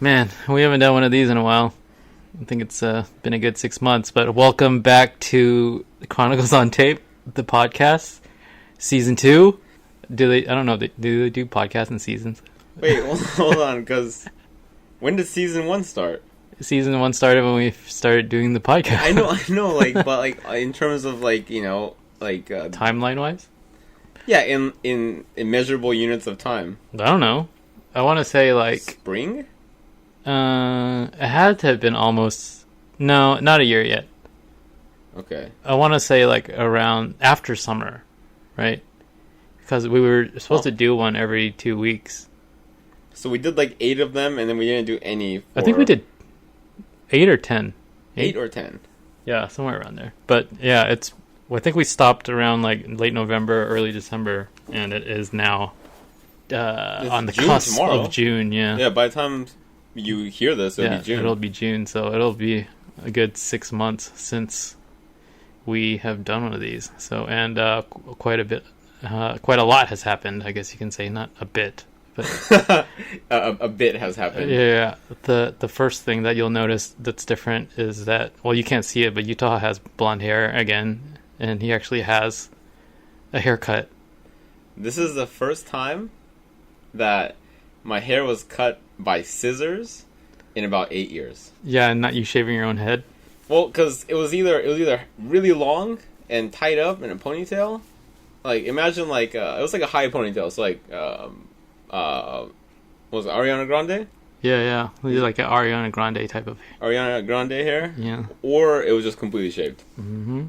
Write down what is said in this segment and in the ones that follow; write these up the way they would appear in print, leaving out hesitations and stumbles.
Man, we haven't done one of these in a while. I think it's been a good 6 months, but welcome back to Chronicles on Tape, the podcast, season 2. I don't know, do they do podcasts in seasons? Wait, hold on, because when did season 1 start? Season 1 started when we started doing the podcast. I know, but in terms of timeline-wise? Yeah, in measurable units of time. I don't know. I want to say spring? It had to have been almost... No, not a year yet. Okay. I want to say around after summer, right? Because we were supposed to do one every 2 weeks. So we did 8 of them, and then we didn't do any I think we did 8 or 10. 8 or 10. Yeah, somewhere around there. But yeah, I think we stopped around late November, early December, and it is now on the cusp tomorrow. Of June. Yeah. Yeah. By the time you hear this, it'll be June. It'll be June, so it'll be a good 6 months since we have done one of these. So quite a lot has happened. I guess you can say, not a bit, but a bit has happened. Yeah. The first thing that you'll notice that's different is that, well, you can't see it, but Yuta has blonde hair again, and he actually has a haircut. This is the first time that my hair was cut by scissors in about 8 years. Yeah, and not you shaving your own head. Well, because it was either really long and tied up in a ponytail. Imagine it was a high ponytail. So was it Ariana Grande? Yeah. Like an Ariana Grande type of hair. Ariana Grande hair? Yeah. Or it was just completely shaved. Mm-hmm.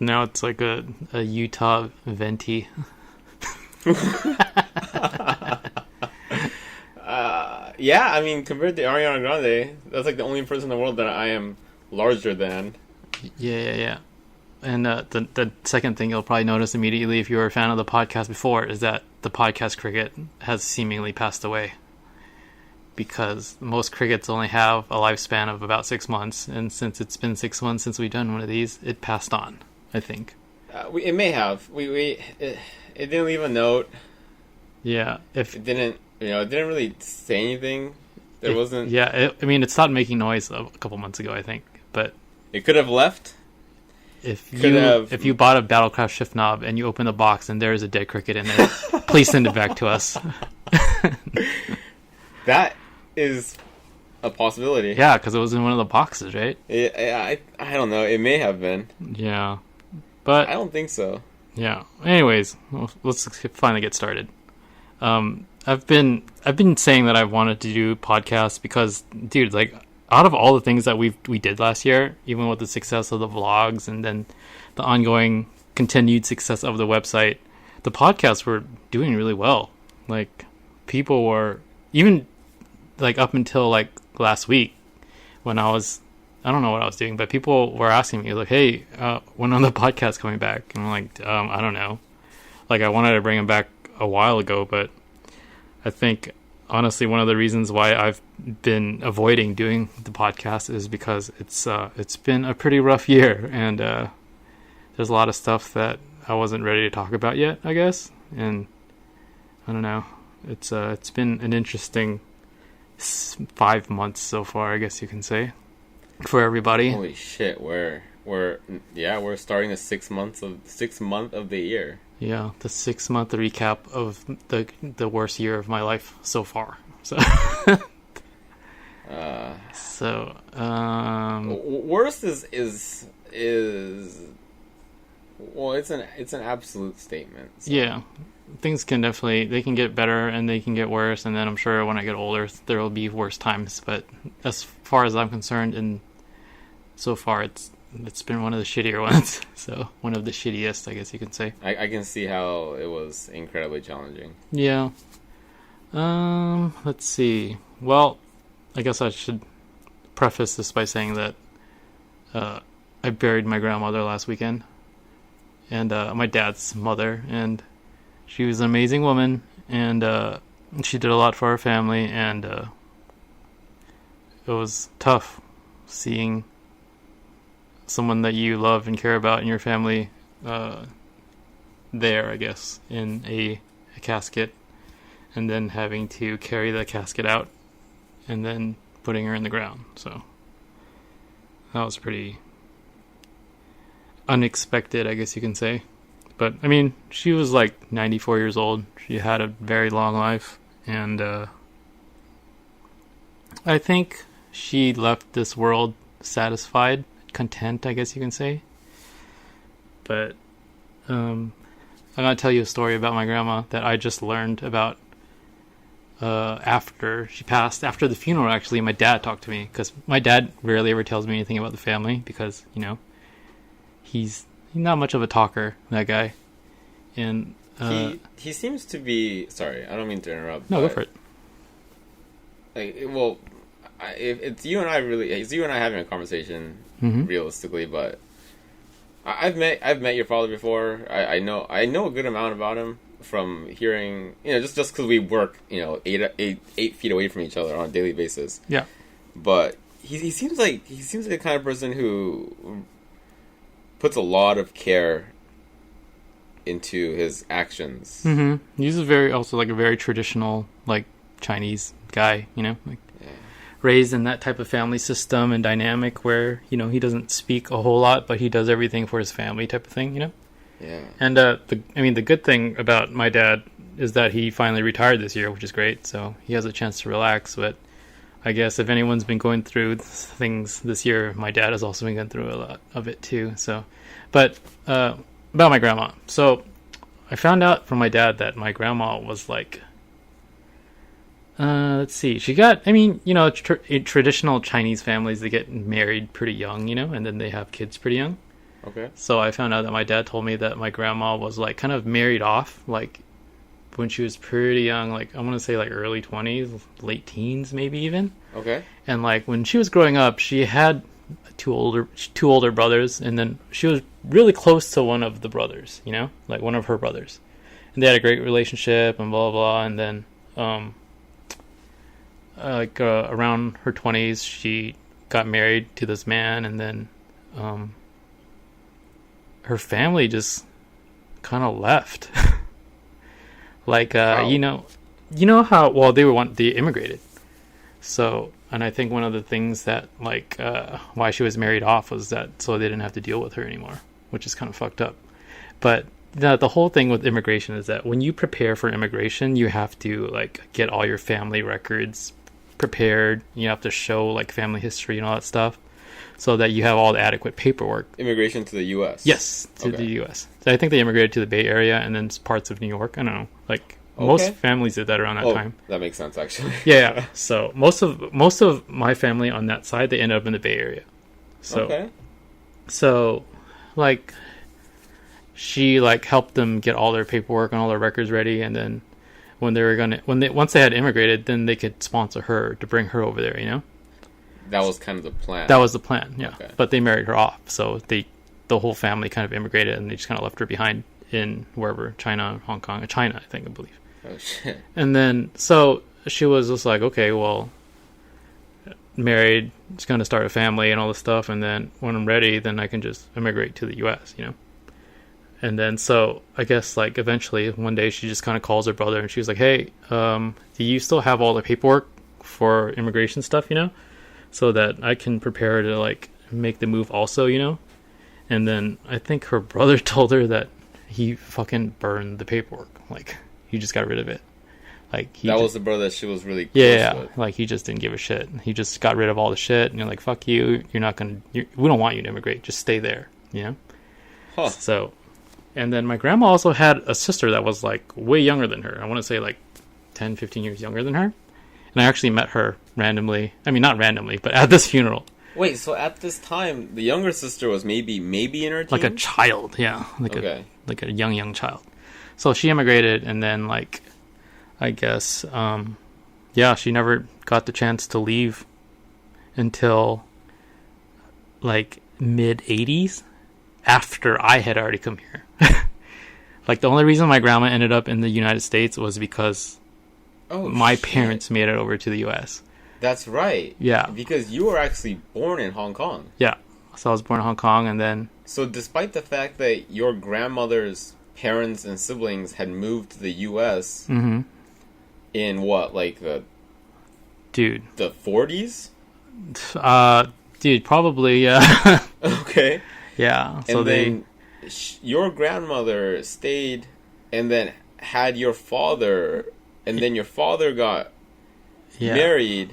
Now it's like a Utah venti. Yeah, I mean, compared to Ariana Grande, that's the only person in the world that I am larger than. Yeah. And the second thing you'll probably notice immediately if you were a fan of the podcast before is that the podcast cricket has seemingly passed away. Because most crickets only have a lifespan of about 6 months, and since it's been 6 months since we've done one of these, it passed on, I think. It may have. It didn't leave a note. Yeah. It didn't really say anything. There wasn't... Yeah, it stopped making noise a couple months ago, I think. But it could have left. If you bought a Battlecraft shift knob and you open the box and there is a dead cricket in there, please send it back to us. That is a possibility. Yeah, because it was in one of the boxes, right? I don't know. It may have been. Yeah. But I don't think so. Yeah. Anyways, let's finally get started. I've been saying that I wanted to do podcasts because, dude, out of all the things that we did last year, even with the success of the vlogs and then the ongoing continued success of the website, the podcasts were doing really well. People were, even up until last week when I don't know what I was doing, but people were asking me hey, when are the podcasts coming back? And I'm I don't know. I wanted to bring them back a while ago, but I think honestly one of the reasons why I've been avoiding doing the podcast is because it's been a pretty rough year, and there's a lot of stuff that I wasn't ready to talk about yet, I guess. And I don't know. It's been an interesting 5 months so far, I guess you can say, for everybody. Holy shit, we're starting the 6 month of the year. Yeah, the 6 month recap of the worst year of my life so far. So worst is well, it's an absolute statement. So. Yeah. Things can get better and they can get worse, and then I'm sure when I get older there will be worse times, but as far as I'm concerned, and so far it's been one of the shittier ones. So one of the shittiest, I guess you can say. I can see how it was incredibly challenging. Yeah. Let's see. Well, I guess I should preface this by saying that I buried my grandmother last weekend, and my dad's mother, and she was an amazing woman, and she did a lot for our family, and it was tough seeing someone that you love and care about in your family there, I guess, in a casket, and then having to carry the casket out and then putting her in the ground. So that was pretty unexpected, I guess you can say. But I mean, she was like 94 years old. She had a very long life, and I think she left this world satisfied, content, I guess you can say. But I'm gonna tell you a story about my grandma that I just learned about after she passed. After the funeral, actually, my dad talked to me, because my dad rarely ever tells me anything about the family, because, you know, he's not much of a talker, that guy. And he seems to be, sorry, I don't mean to interrupt. No, go for it. Like, well, it's you and I having a conversation, realistically, but I've met your father before. I know a good amount about him from hearing, you know, just because we work, you know, 8 feet away from each other on a daily basis. Yeah. But he seems like the kind of person who puts a lot of care into his actions. Mm-hmm. He's a very traditional, like, Chinese guy, you know, like, raised in that type of family system and dynamic where, you know, he doesn't speak a whole lot, but he does everything for his family type of thing, you know? Yeah. And the good thing about my dad is that he finally retired this year, which is great. So he has a chance to relax. But I guess if anyone's been going through things this year, my dad has also been going through a lot of it too. So, but about my grandma. So I found out from my dad that my grandma was like, let's see, she got, I mean, you know, traditional Chinese families, they get married pretty young, you know, and then they have kids pretty young. Okay. So I found out that my dad told me that my grandma was like kind of married off, like when she was pretty young, like I want to say like early 20s, late teens, maybe even. Okay. And like when she was growing up, she had two older brothers, and then she was really close to one of the brothers, you know, like one of her brothers, and they had a great relationship and blah blah. And then around her 20s, she got married to this man, and then her family just kind of left. Like, wow. you know how, well, they immigrated. So, and I think one of the things that, like, why she was married off was that so they didn't have to deal with her anymore, which is kind of fucked up. But the whole thing with immigration is that when you prepare for immigration, you have to, like, get all your family records prepared. You have to show, like, family history and all that stuff, so that you have all the adequate paperwork. Immigration to the U.S.? Yes, to the U.S. So I think they immigrated to the Bay Area and then parts of New York. I don't know. Like, most families did that around that time. That makes sense, actually. Yeah. So most of my family on that side, they ended up in the Bay Area. So, like, she, like, helped them get all their paperwork and all their records ready, and then once they had immigrated, then they could sponsor her to bring her over there, you know? That was kind of the plan. That was the plan, yeah. Okay. But they married her off, so the whole family kind of immigrated, and they just kind of left her behind in wherever, China, Hong Kong, China, I believe. Oh, shit. And then, so she was just like, okay, well, married, just going to start a family and all this stuff, and then when I'm ready, then I can just immigrate to the U.S., you know? And then, so, I guess, like, eventually, one day, she just kind of calls her brother, and she was like, hey, do you still have all the paperwork for immigration stuff, you know? So that I can prepare to, like, make the move also, you know? And then I think her brother told her that he fucking burned the paperwork. Like, he just got rid of it. Like, that was the brother that she was really close with. Like, he just didn't give a shit. He just got rid of all the shit, and you're like, fuck you. You're not gonna... we don't want you to immigrate. Just stay there, you know? Huh. So, and then my grandma also had a sister that was, like, way younger than her. I want to say, like, 10, 15 years younger than her. And I actually met her randomly. I mean, not randomly, but at this funeral. Wait, so at this time, the younger sister was maybe in her teens? Like a child, yeah. Like a young child. So she immigrated, and then, like, I guess, she never got the chance to leave until, like, mid-80s, after I had already come here. Like, the only reason my grandma ended up in the United States was because my parents made it over to the U.S. That's right. Yeah. Because you were actually born in Hong Kong. Yeah. So I was born in Hong Kong, and then... So despite the fact that your grandmother's parents and siblings had moved to the U.S. Mm-hmm. in what, like the Dude. The 40s? Dude, probably, yeah. Okay. Yeah. So and then your grandmother stayed and then had your father, and then your father got married,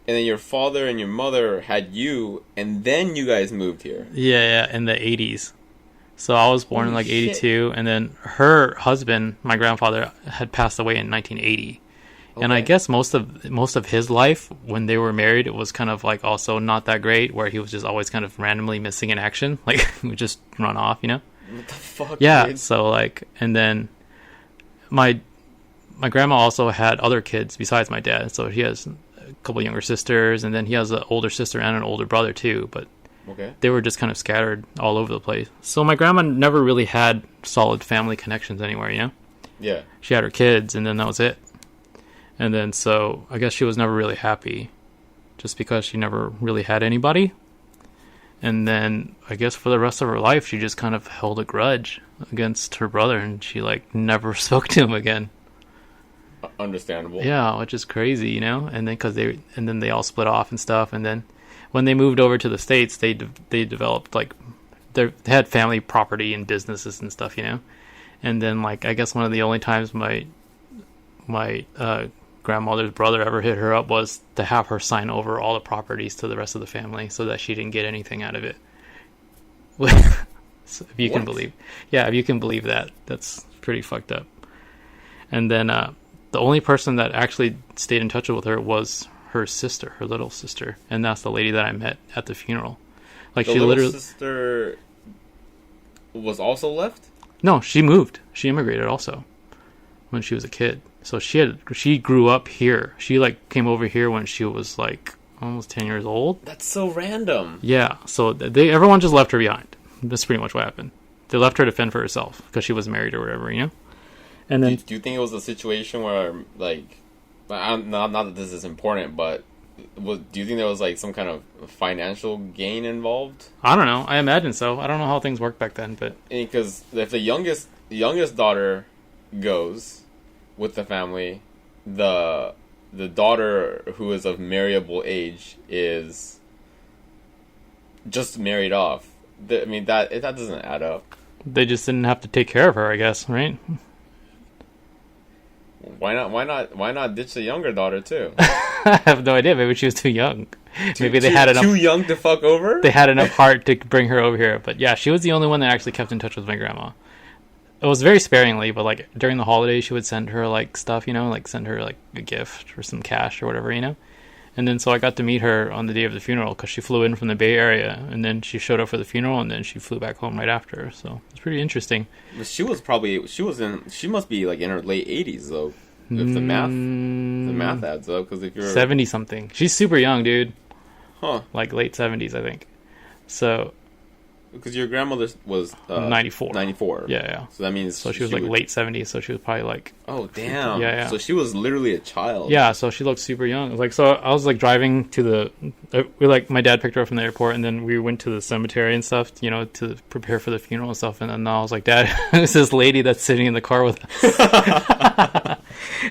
and then your father and your mother had you, and then you guys moved here. Yeah, in the 80s. So I was born in like 82, and then her husband, my grandfather, had passed away in 1980. Okay. And I guess most of his life, when they were married, it was kind of like also not that great, where he was just always kind of randomly missing in action. Like, he would just run off, you know? What the fuck, yeah, dude? So like, and then my grandma also had other kids besides my dad. So he has a couple younger sisters, and then he has an older sister and an older brother too, but they were just kind of scattered all over the place. So my grandma never really had solid family connections anywhere, you know? Yeah. She had her kids, and then that was it. And then, so, I guess she was never really happy, just because she never really had anybody. And then, I guess for the rest of her life, she just kind of held a grudge against her brother, and she, like, never spoke to him again. Understandable. Yeah, which is crazy, you know? And then they all split off and stuff, and then when they moved over to the States, they developed, like, they had family property and businesses and stuff, you know? And then, like, I guess one of the only times my grandmother's brother ever hit her up was to have her sign over all the properties to the rest of the family so that she didn't get anything out of it. So if you can believe. Yeah, if you can believe that. That's pretty fucked up. And then the only person that actually stayed in touch with her was her sister, her little sister, and that's the lady that I met at the funeral. Like, the she little literally sister was also left? No, she moved. She immigrated also when she was a kid. So she grew up here. She like came over here when she was like almost 10 years old. That's so random. Yeah. So everyone just left her behind. That's pretty much what happened. They left her to fend for herself because she was married or whatever, you know. And then, do you think it was a situation where, like, not that this is important, but do you think there was like some kind of financial gain involved? I don't know. I imagine so. I don't know how things worked back then, but because if the youngest daughter goes with the family, the daughter who is of marriable age is just married off. I mean, that doesn't add up. They just didn't have to take care of her, I guess, right? Why not ditch the younger daughter too? I have no idea. Maybe she was too young. Maybe they had enough too young to fuck over. They had enough heart to bring her over here. But yeah, she was the only one that actually kept in touch with my grandma. It was very sparingly, but like during the holidays, she would send her like stuff, you know, like send her like a gift or some cash or whatever, you know. And then so I got to meet her on the day of the funeral because she flew in from the Bay Area, and then she showed up for the funeral, and then she flew back home right after. So it's pretty interesting. She must be like in her late 80s though. If the math adds up, because if you're 70 something, she's super young, dude. Huh? Like late 70s, I think. So. Because your grandmother was 94. 94. Yeah. So that means she was like late 70s, so she was probably like... Oh, damn. Yeah. So she was literally a child. Yeah, so she looked super young. Like, so I was like driving to my dad picked her up from the airport, and then we went to the cemetery and stuff, you know, to prepare for the funeral and stuff. And then I was like, Dad, who's this lady that's sitting in the car with us?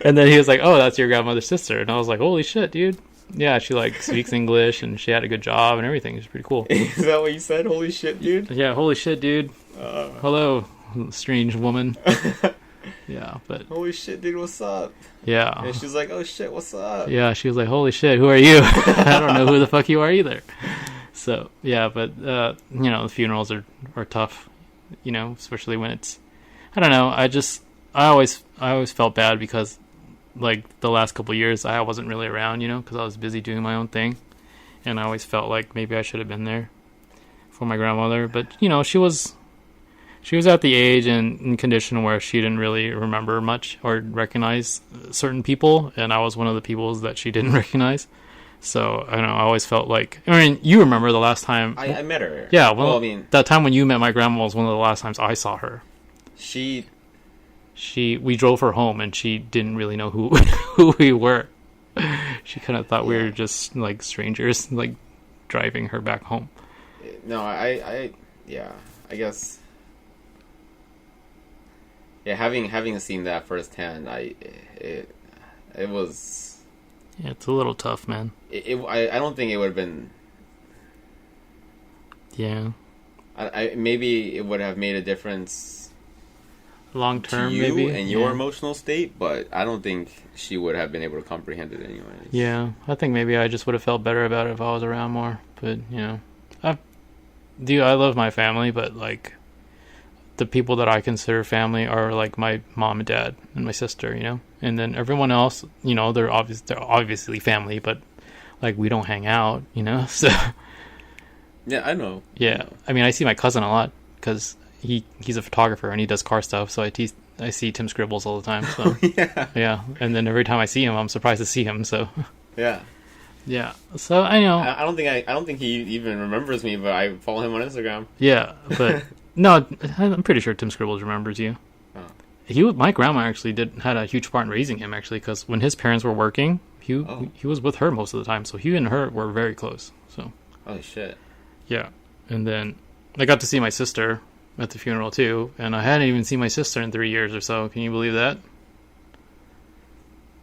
And then he was like, oh, that's your grandmother's sister. And I was like, holy shit, dude. Yeah, she like speaks English, and she had a good job and everything. It's pretty cool. Is that what you said? Holy shit, dude? Yeah, holy shit, dude. Hello, strange woman. Yeah, but holy shit, dude, what's up? Yeah. And she's like, oh shit, what's up? Yeah, she was like, holy shit, who are you? I don't know who the fuck you are either. So yeah, but you know, the funerals are tough, you know, especially when it's, I don't know, I always felt bad because like the last couple of years I wasn't really around, you know, because I was busy doing my own thing, and I always felt like maybe I should have been there for my grandmother. But you know, she was at the age and condition where she didn't really remember much or recognize certain people, and I was one of the people that she didn't recognize. So I don't know, I always felt like, I mean, you remember the last time I met her. Yeah, well, I mean, that time when you met my grandma was one of the last times I saw her. We drove her home, and she didn't really know who we were. She kind of thought we were just like strangers, like driving her back home. No, I guess. Yeah, having seen that firsthand, it was Yeah, it's a little tough, man. I don't think it would have been. Yeah. Maybe it would have made a difference Long term, to you maybe. and your emotional state, but I don't think she would have been able to comprehend it anyways. Yeah, I think maybe I just would have felt better about it if I was around more. But I love my family, but like the people that I consider family are like my mom and dad and my sister, and then everyone else, they're obviously family, but like we don't hang out, so. Yeah, I know. Yeah, I mean, I see my cousin a lot because he's a photographer and he does car stuff. So I see Tim Scribbles all the time. So yeah, and then every time I see him, I'm surprised to see him. So yeah. So I know. I don't think he even remembers me, but I follow him on Instagram. Yeah, but no, I'm pretty sure Tim Scribbles remembers you. Oh. My grandma actually had a huge part in raising him actually because when his parents were working, he was with her most of the time. So he and her were very close. So. Oh shit. Yeah, and then I got to see my sister at the funeral too, and I hadn't even seen my sister in 3 years or so. Can you believe that?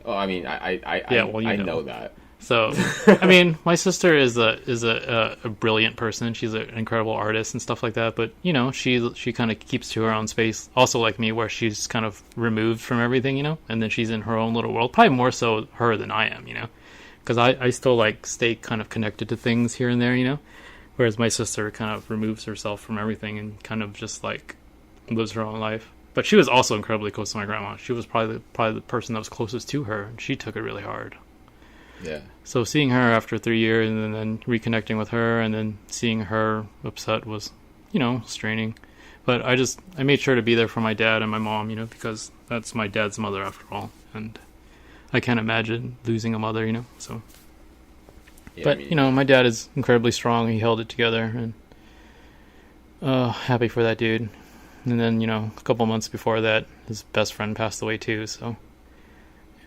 Oh, I mean, I know that. So, I mean, my sister is a brilliant person. She's an incredible artist and stuff like that. But she kind of keeps to her own space. Also, like me, where she's kind of removed from everything, and then she's in her own little world. Probably more so her than I am, because I still like stay kind of connected to things here and there, Whereas my sister kind of removes herself from everything and kind of just like lives her own life. But she was also incredibly close to my grandma. She was probably the person that was closest to her, and she took it really hard. Yeah. So seeing her after 3 years and then reconnecting with her and then seeing her upset was, straining. But I made sure to be there for my dad and my mom, because that's my dad's mother after all. And I can't imagine losing a mother, so... Yeah, but, my dad is incredibly strong. He held it together, and happy for that dude. And then, a couple months before that, his best friend passed away too, so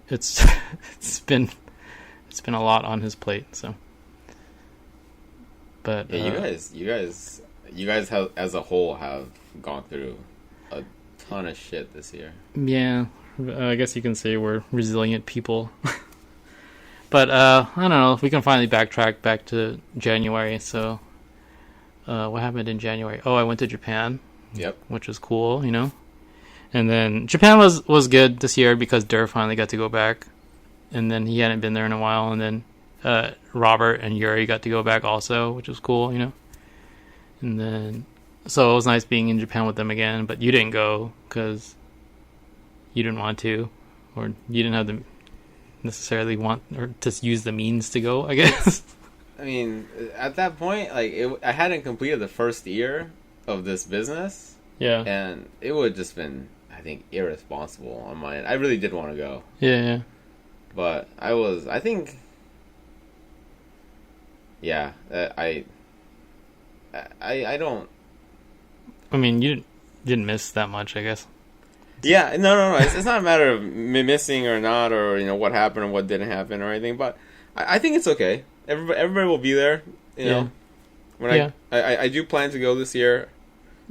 it's been a lot on his plate, so. But yeah, you guys have, as a whole, have gone through a ton of shit this year. Yeah, I guess you can say we're resilient people. But, I don't know, if we can finally backtrack back to January, so, what happened in January? Oh, I went to Japan. Yep. Which was cool, And then, Japan was good this year because Durr finally got to go back, and then he hadn't been there in a while, and then, Robert and Yuri got to go back also, which was cool, And then, so it was nice being in Japan with them again, but you didn't go, because you didn't want to, or you didn't have the... necessarily want or just use the means to go, I guess. I mean, at that point, like I hadn't completed the first year of this business. Yeah. And it would have just been, I think, irresponsible on my end. I really did want to go. Yeah. But I think, yeah, I don't. I mean, you didn't miss that much, I guess. Yeah, no. It's not a matter of me missing or not, or what happened or what didn't happen or anything. But I think it's okay. Everybody will be there. When I do plan to go this year.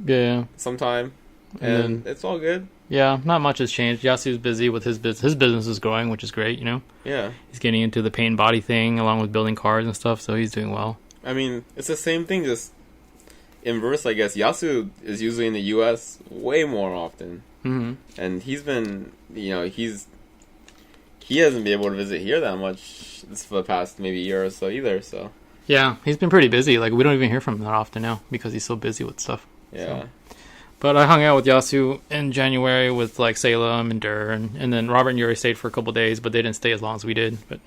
Yeah. Sometime, and it's all good. Yeah, not much has changed. Yasu's busy with his business. His business is growing, which is great. Yeah. He's getting into the paint body thing along with building cars and stuff, so he's doing well. I mean, it's the same thing, just inverse, I guess. Yasu is usually in the U.S. way more often. Mm-hmm. And he's been, he hasn't been able to visit here that much for the past maybe year or so either, so. Yeah, he's been pretty busy. Like, we don't even hear from him that often now because he's so busy with stuff. Yeah. So. But I hung out with Yasu in January with, like, Salem and Durr, and then Robert and Yuri stayed for a couple days, but they didn't stay as long as we did. But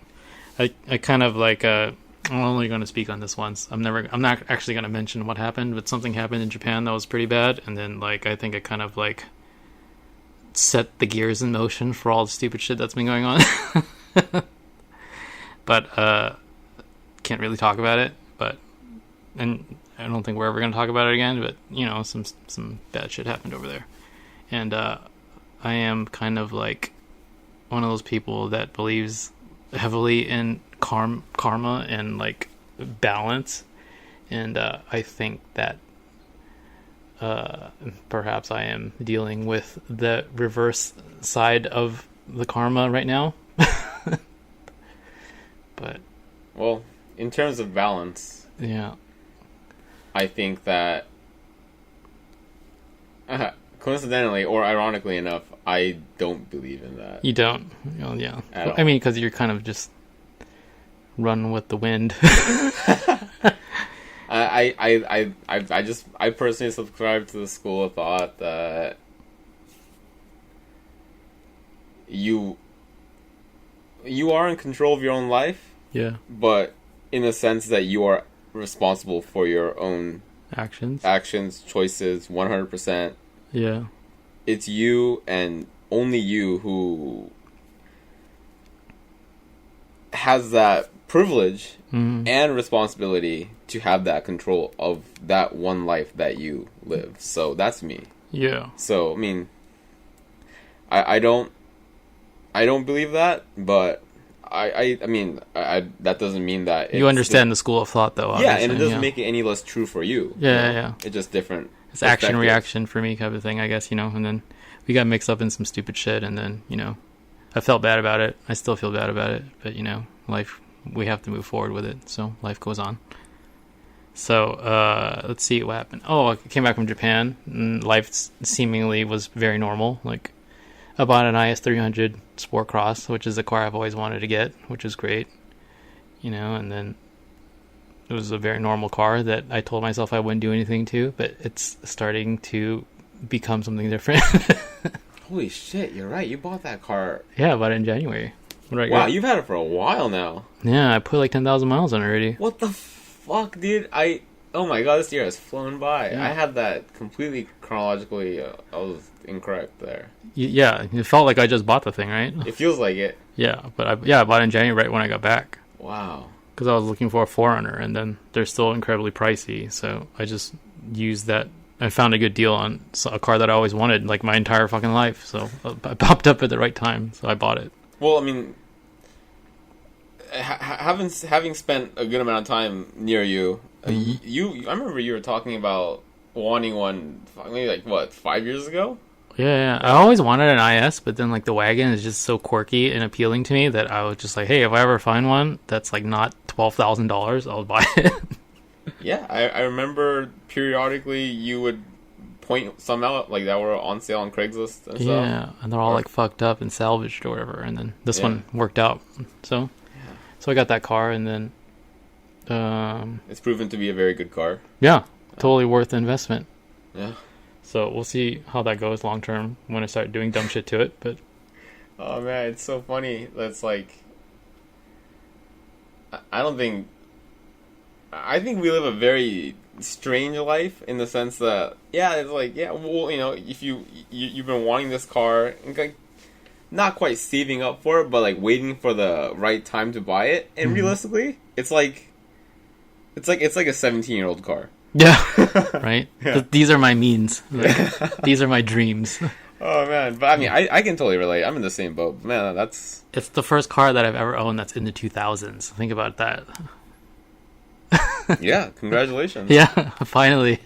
I kind of, like, I'm only going to speak on this once. I'm not actually going to mention what happened, but something happened in Japan that was pretty bad, and then, like, I think it kind of, like, set the gears in motion for all the stupid shit that's been going on. But can't really talk about it, and I don't think we're ever going to talk about it again, but some bad shit happened over there. And I am kind of like one of those people that believes heavily in karma and like balance, and I think that perhaps I am dealing with the reverse side of the karma right now. But well, in terms of balance, yeah, I think that coincidentally or ironically enough, I don't believe in that. you don't. Well, yeah, At all. I mean, because you're kind of just run with the wind. I personally subscribe to the school of thought that you are in control of your own life, Yeah, but in the sense that you are responsible for your own actions, choices, 100%. Yeah, It's you and only you who has that privilege and responsibility to have that control of that one life that you live. So that's me. yeah. So I mean, I don't believe that, but I mean that doesn't mean that You understand the school of thought, though. Yeah, and it obviously, doesn't make it any less true for you. Yeah, you know? yeah. It's just different. It's action reaction for me, kind of thing, I guess. And then we got mixed up in some stupid shit, and then I felt bad about it. I still feel bad about it, but life. We have to move forward with it, so life goes on. So let's see what happened. Oh, I came back from Japan, and life seemingly was very normal. Like, I bought an IS300 Sport Cross, which is a car I've always wanted to get, which is great. And then it was a very normal car that I told myself I wouldn't do anything to, but it's starting to become something different. Holy shit, you're right. You bought that car. Yeah, I bought it in January. Wow, you've had it for a while now. Yeah, I put like 10,000 miles on it already. What the fuck, dude? Oh my god, this year has flown by. Yeah. I had that completely chronologically. I was incorrect there. Yeah, it felt like I just bought the thing, right? It feels like it. Yeah, but I bought it in January right when I got back. Wow. Because I was looking for a 4Runner, and then they're still incredibly pricey, so I just used that. I found a good deal on a car that I always wanted, like my entire fucking life, so I popped up at the right time, so I bought it. Well, I mean, having spent a good amount of time near you, I remember you were talking about wanting one, maybe like, what, 5 years ago? Yeah, I always wanted an IS, but then like the wagon is just so quirky and appealing to me that I was just like, hey, if I ever find one that's like not $12,000, I'll buy it. Yeah, I remember periodically you would point some out like that were on sale on Craigslist and stuff. Yeah, and they're all like fucked up and salvaged or whatever, and then this one worked out. So I got that car, and then it's proven to be a very good car. Yeah, totally worth the investment. Yeah. So we'll see how that goes long term when I start doing dumb shit to it. But oh man, it's so funny. That's like, I think we live a very strange life in the sense that it's like well, if you've been wanting this car and like not quite saving up for it, but like waiting for the right time to buy it, and realistically, it's like a 17-year-old car. Yeah, right. Yeah. These are my means. Like, these are my dreams. Oh man, but I mean, I can totally relate. I'm in the same boat, man. It's the first car that I've ever owned that's in the 2000s. Think about that. Yeah, congratulations. Yeah, finally.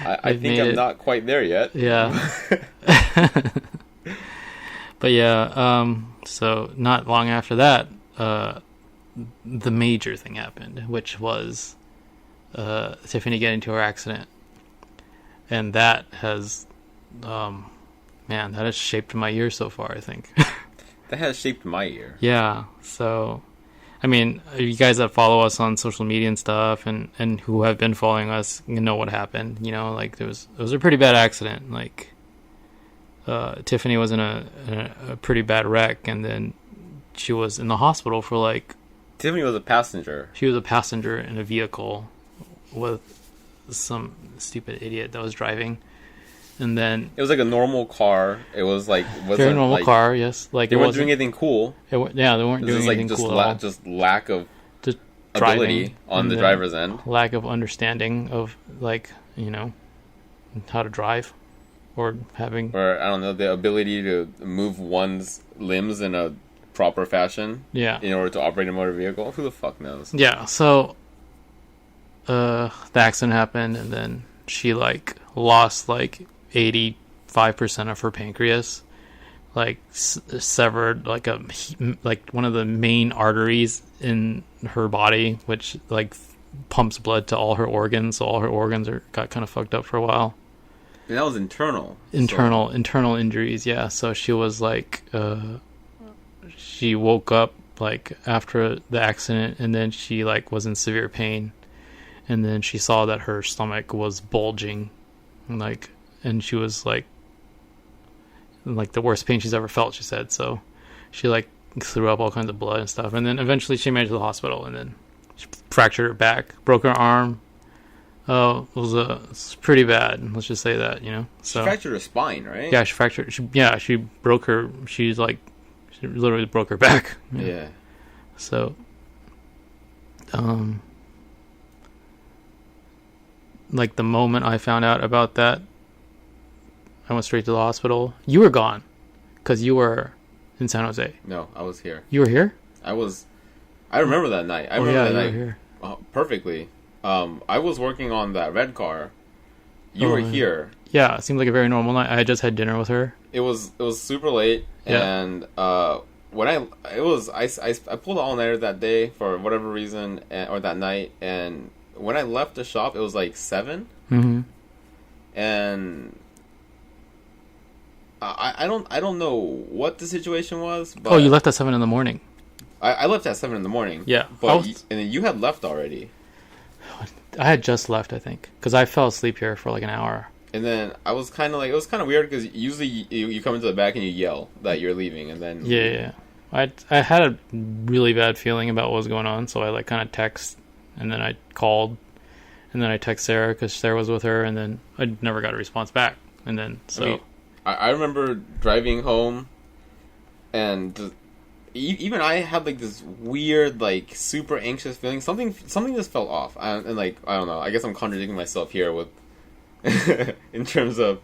I think I'm not quite there yet. Yeah. But yeah, so not long after that, the major thing happened, which was Tiffany getting into her accident. And that has, that has shaped my year so far, I think. That has shaped my year. Yeah, so... I mean, you guys that follow us on social media and stuff, and who have been following us, know what happened. Like it was a pretty bad accident. Like Tiffany was in a pretty bad wreck, and then she was in the hospital for like. Tiffany was a passenger. She was a passenger in a vehicle with some stupid idiot that was driving. And then it was like a normal car. It was like very normal car. Yes, like they weren't doing anything cool. They weren't doing anything cool at all. Just lack of just ability on the driver's end. Lack of understanding of how to drive, or having I don't know, the ability to move one's limbs in a proper fashion. Yeah. In order to operate a motor vehicle. Who the fuck knows? Yeah. So the accident happened, and then she lost 85% of her pancreas, severed one of the main arteries in her body, which like pumps blood to all her organs. So all her organs got kind of fucked up for a while. And that was internal. Internal injuries, yeah. So she was like, she woke up like after the accident, and then she like was in severe pain, and then she saw that her stomach was bulging, like, and she was like the worst pain she's ever felt, she said. So she like threw up all kinds of blood and stuff, and then eventually she made it to the hospital, and then she fractured her back, broke her arm. Oh, it's pretty bad. Let's just say that, you know. So she fractured her spine, right? Yeah, she broke her. She literally broke her back. Yeah. So, like the moment I found out about that, I went straight to the hospital. You were gone, because you were in San Jose. No, I was here. You were here? I remember that night. I remember that night here. Perfectly. I was working on that red car. You were here. Yeah, it seemed like a very normal night. I had just had dinner with her. It was super late, and when I pulled an all-nighter that day for whatever reason, or that night, and when I left the shop, it was like 7, and I don't know what the situation was. But you left at 7 in the morning. I left at 7 in the morning. Yeah, but and then you had left already. I had just left, I think, because I fell asleep here for like an hour. And then I was kind of like, it was kind of weird because usually you come into the back and you yell that you're leaving, and then yeah. I had a really bad feeling about what was going on, so I like kind of text, and then I called, and then I text Sarah because Sarah was with her, and then I never got a response back, and then so I remember driving home, and even I had like this weird, like super anxious feeling. Something just felt off, and like I don't know. I guess I'm contradicting myself here with in terms of,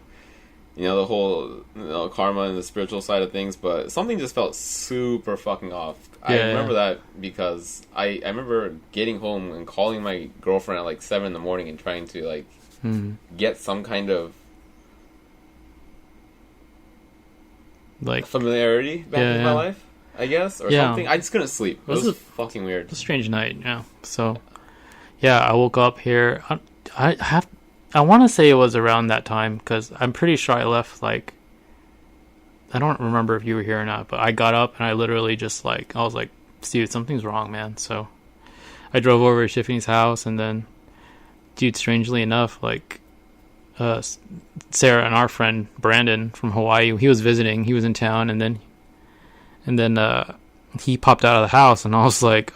you know, the whole, you know, karma and the spiritual side of things, but something just felt super fucking off. I remember that because I remember getting home and calling my girlfriend at like 7 in the morning and trying to like get some kind of like familiarity back in my life, I guess, or something. I just couldn't sleep. It was fucking weird. It was a strange night, yeah. So, yeah, I woke up here. I want to say it was around that time, because I'm pretty sure I left, like, I don't remember if you were here or not, but I got up and I literally just, like, I was like, dude, something's wrong, man. So I drove over to Tiffany's house, and then, dude, strangely enough, like, Sarah and our friend Brandon from Hawaii, he was visiting, he was in town, and then he popped out of the house, and I was like,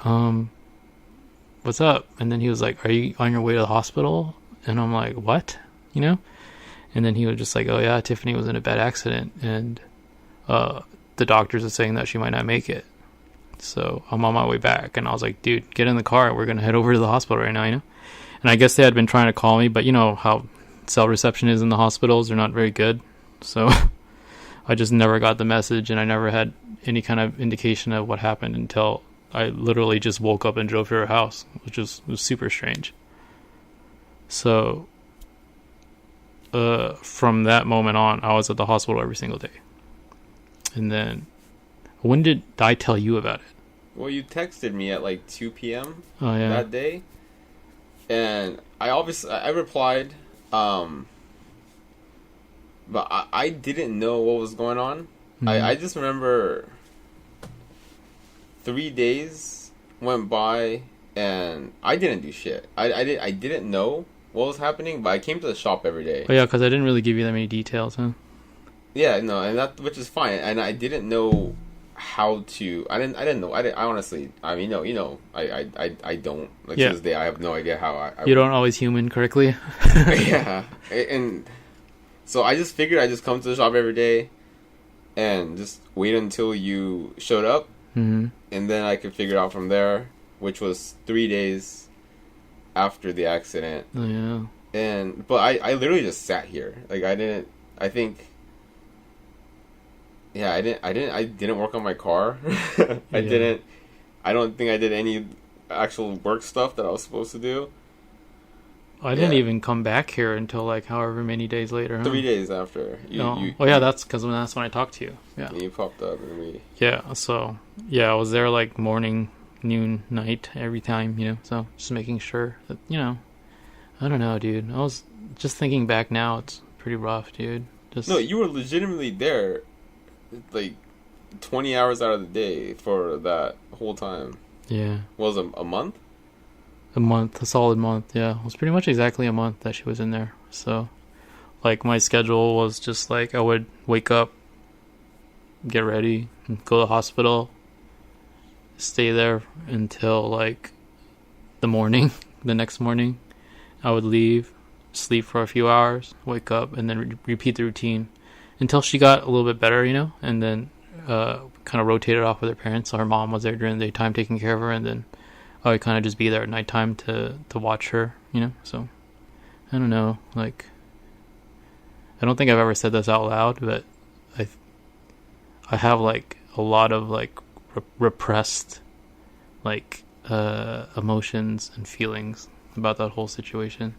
what's up? And then he was like, are you on your way to the hospital? And I'm like, what? You know? And then he was just like, oh yeah, Tiffany was in a bad accident, and the doctors are saying that she might not make it. So I'm on my way back. And I was like, dude, get in the car. We're going to head over to the hospital right now, you know? And I guess they had been trying to call me, but you know how cell reception is in the hospitals. They're not very good. So I just never got the message, and I never had any kind of indication of what happened until I literally just woke up and drove to her house, which was super strange. So, from that moment on, I was at the hospital every single day. And then, when did I tell you about it? Well, you texted me at like 2 p.m. That day. And I replied, but I didn't know what was going on. Mm-hmm. I just remember 3 days went by and I didn't do shit. I didn't know what was happening, but I came to the shop every day. Oh yeah, because I didn't really give you that many details, huh? Yeah, no, and that, which is fine, and I didn't know how to. I didn't know. I honestly. I mean, I don't. Like, to this day, I have no idea how I You don't always human correctly. Yeah, and so I just figured I'd just come to the shop every day, and just wait until you showed up, and then I could figure it out from there, which was 3 days after the accident. Oh yeah. But I literally just sat here. Like, I didn't work on my car. I don't think I did any actual work stuff that I was supposed to do. I didn't even come back here until like however many days later. Huh? 3 days after. That's because that's when I talked to you. Yeah. You popped up and we. Yeah. So yeah, I was there like morning noon, night every time, so just making sure that, I don't know, dude. I was just thinking back now, it's pretty rough, dude. No, you were legitimately there, like, 20 hours out of the day for that whole time. Yeah. Was it a month? A solid month, yeah. It was pretty much exactly a month that she was in there. So, like, my schedule was just, like, I would wake up, get ready, go to the hospital, stay there until, like, the morning, the next morning. I would leave, sleep for a few hours, wake up, and then repeat the routine until she got a little bit better, and then kind of rotated off with her parents. So her mom was there during the daytime taking care of her, and then I would kind of just be there at nighttime to watch her, So, I don't know, like, I don't think I've ever said this out loud, but I have, like, a lot of, like, repressed, like, emotions and feelings about that whole situation.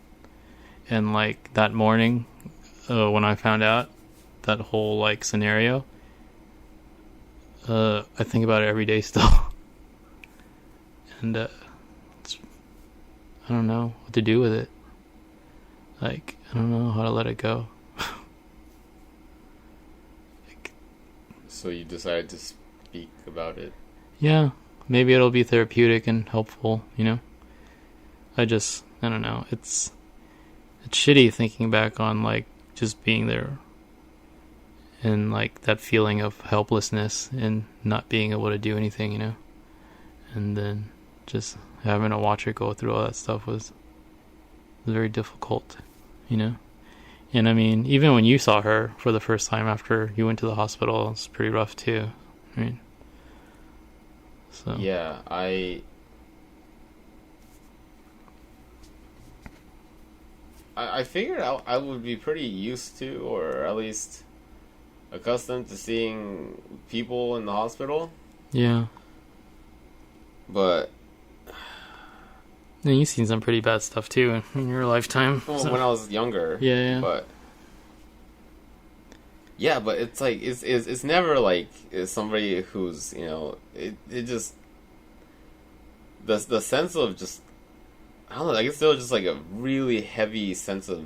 And, like, that morning, when I found out that whole, like, scenario, I think about it every day still. And, I don't know what to do with it. Like, I don't know how to let it go. So you decided to speak about it? Yeah, maybe it'll be therapeutic and helpful, I don't know. It's shitty thinking back on, like, just being there and, like, that feeling of helplessness and not being able to do anything, And then just having to watch her go through all that stuff was very difficult, And I mean, even when you saw her for the first time after you went to the hospital, it's pretty rough too, right? So yeah, I figured I would be pretty used to, or at least accustomed to seeing people in the hospital. Yeah. But and you've seen some pretty bad stuff too in your lifetime. Well, so. When I was younger. Yeah. But it's like it's never like it's somebody who's it just the sense of just I don't know, I guess there was just like a really heavy sense of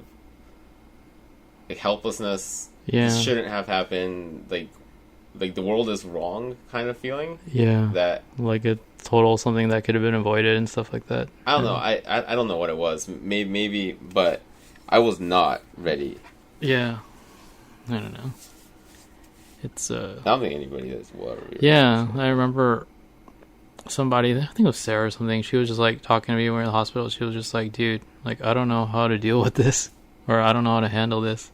like helplessness. Yeah. This shouldn't have happened. Like the world is wrong kind of feeling. Yeah. That like a total something that could have been avoided and stuff like that. I don't know. I don't know what it was. Maybe, but I was not ready. Yeah. I don't know. It's I don't think anybody is. Whatever. Yeah, I remember somebody, I think it was Sarah or something, she was just like talking to me when we were in the hospital. She was just like, dude, like, I don't know how to deal with this, or I don't know how to handle this.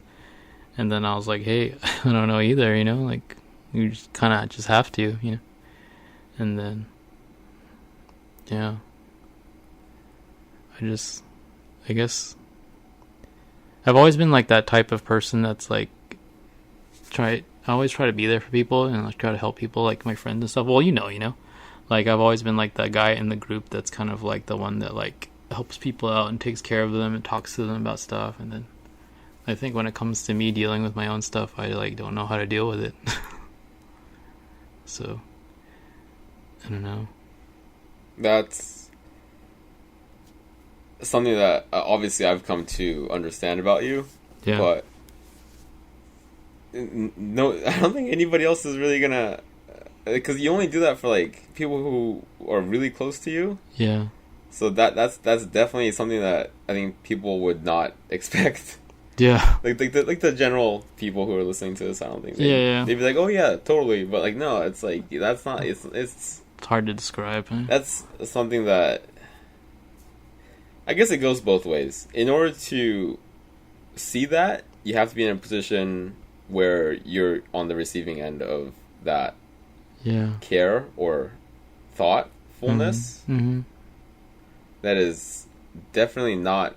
And then I was like, hey, I don't know either, like, you just kind of just have to, And then, yeah, I guess I've always been like that type of person that's like, I always try to be there for people and like try to help people, like my friends and stuff. Well, like I've always been like that guy in the group that's kind of like the one that like helps people out and takes care of them and talks to them about stuff. And then I think when it comes to me dealing with my own stuff, I like don't know how to deal with it. So I don't know. That's something that obviously I've come to understand about you. Yeah. But no, I don't think anybody else is really gonna, because you only do that for like people who are really close to you. Yeah. So that's definitely something that I think people would not expect. Yeah. Like the general people who are listening to this, I don't think they'd be like, oh yeah, totally. But like no, it's like that's not. It's hard to describe. Huh? That's something that I guess it goes both ways. In order to see that, you have to be in a position where you're on the receiving end of that care or thoughtfulness. Mm-hmm. That is definitely not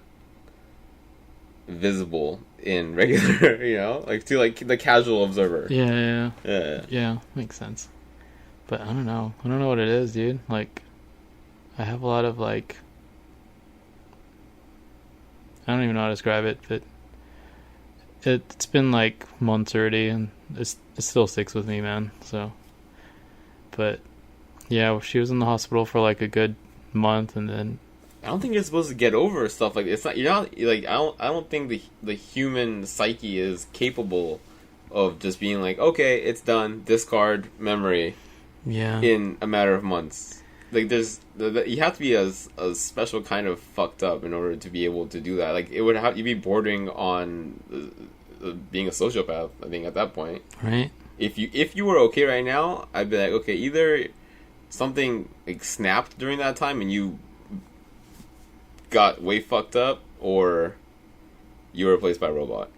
visible in regular, like to like the casual observer. Yeah, makes sense. But I don't know what it is, dude. Like, I have a lot of like, I don't even know how to describe it, but it's been like months already, and it still sticks with me, man. So, but Yeah, well, she was in the hospital for like a good month, and then I don't think you're supposed to get over stuff like it's not. You're not like I don't think the human psyche is capable of just being like, okay, it's done, discard memory. Yeah. In a matter of months, like you have to be a special kind of fucked up in order to be able to do that. Like it would have you be bordering on being a sociopath. I think at that point, right? If you were okay right now, I'd be like, okay, either something like snapped during that time and you got way fucked up, or you were replaced by a robot.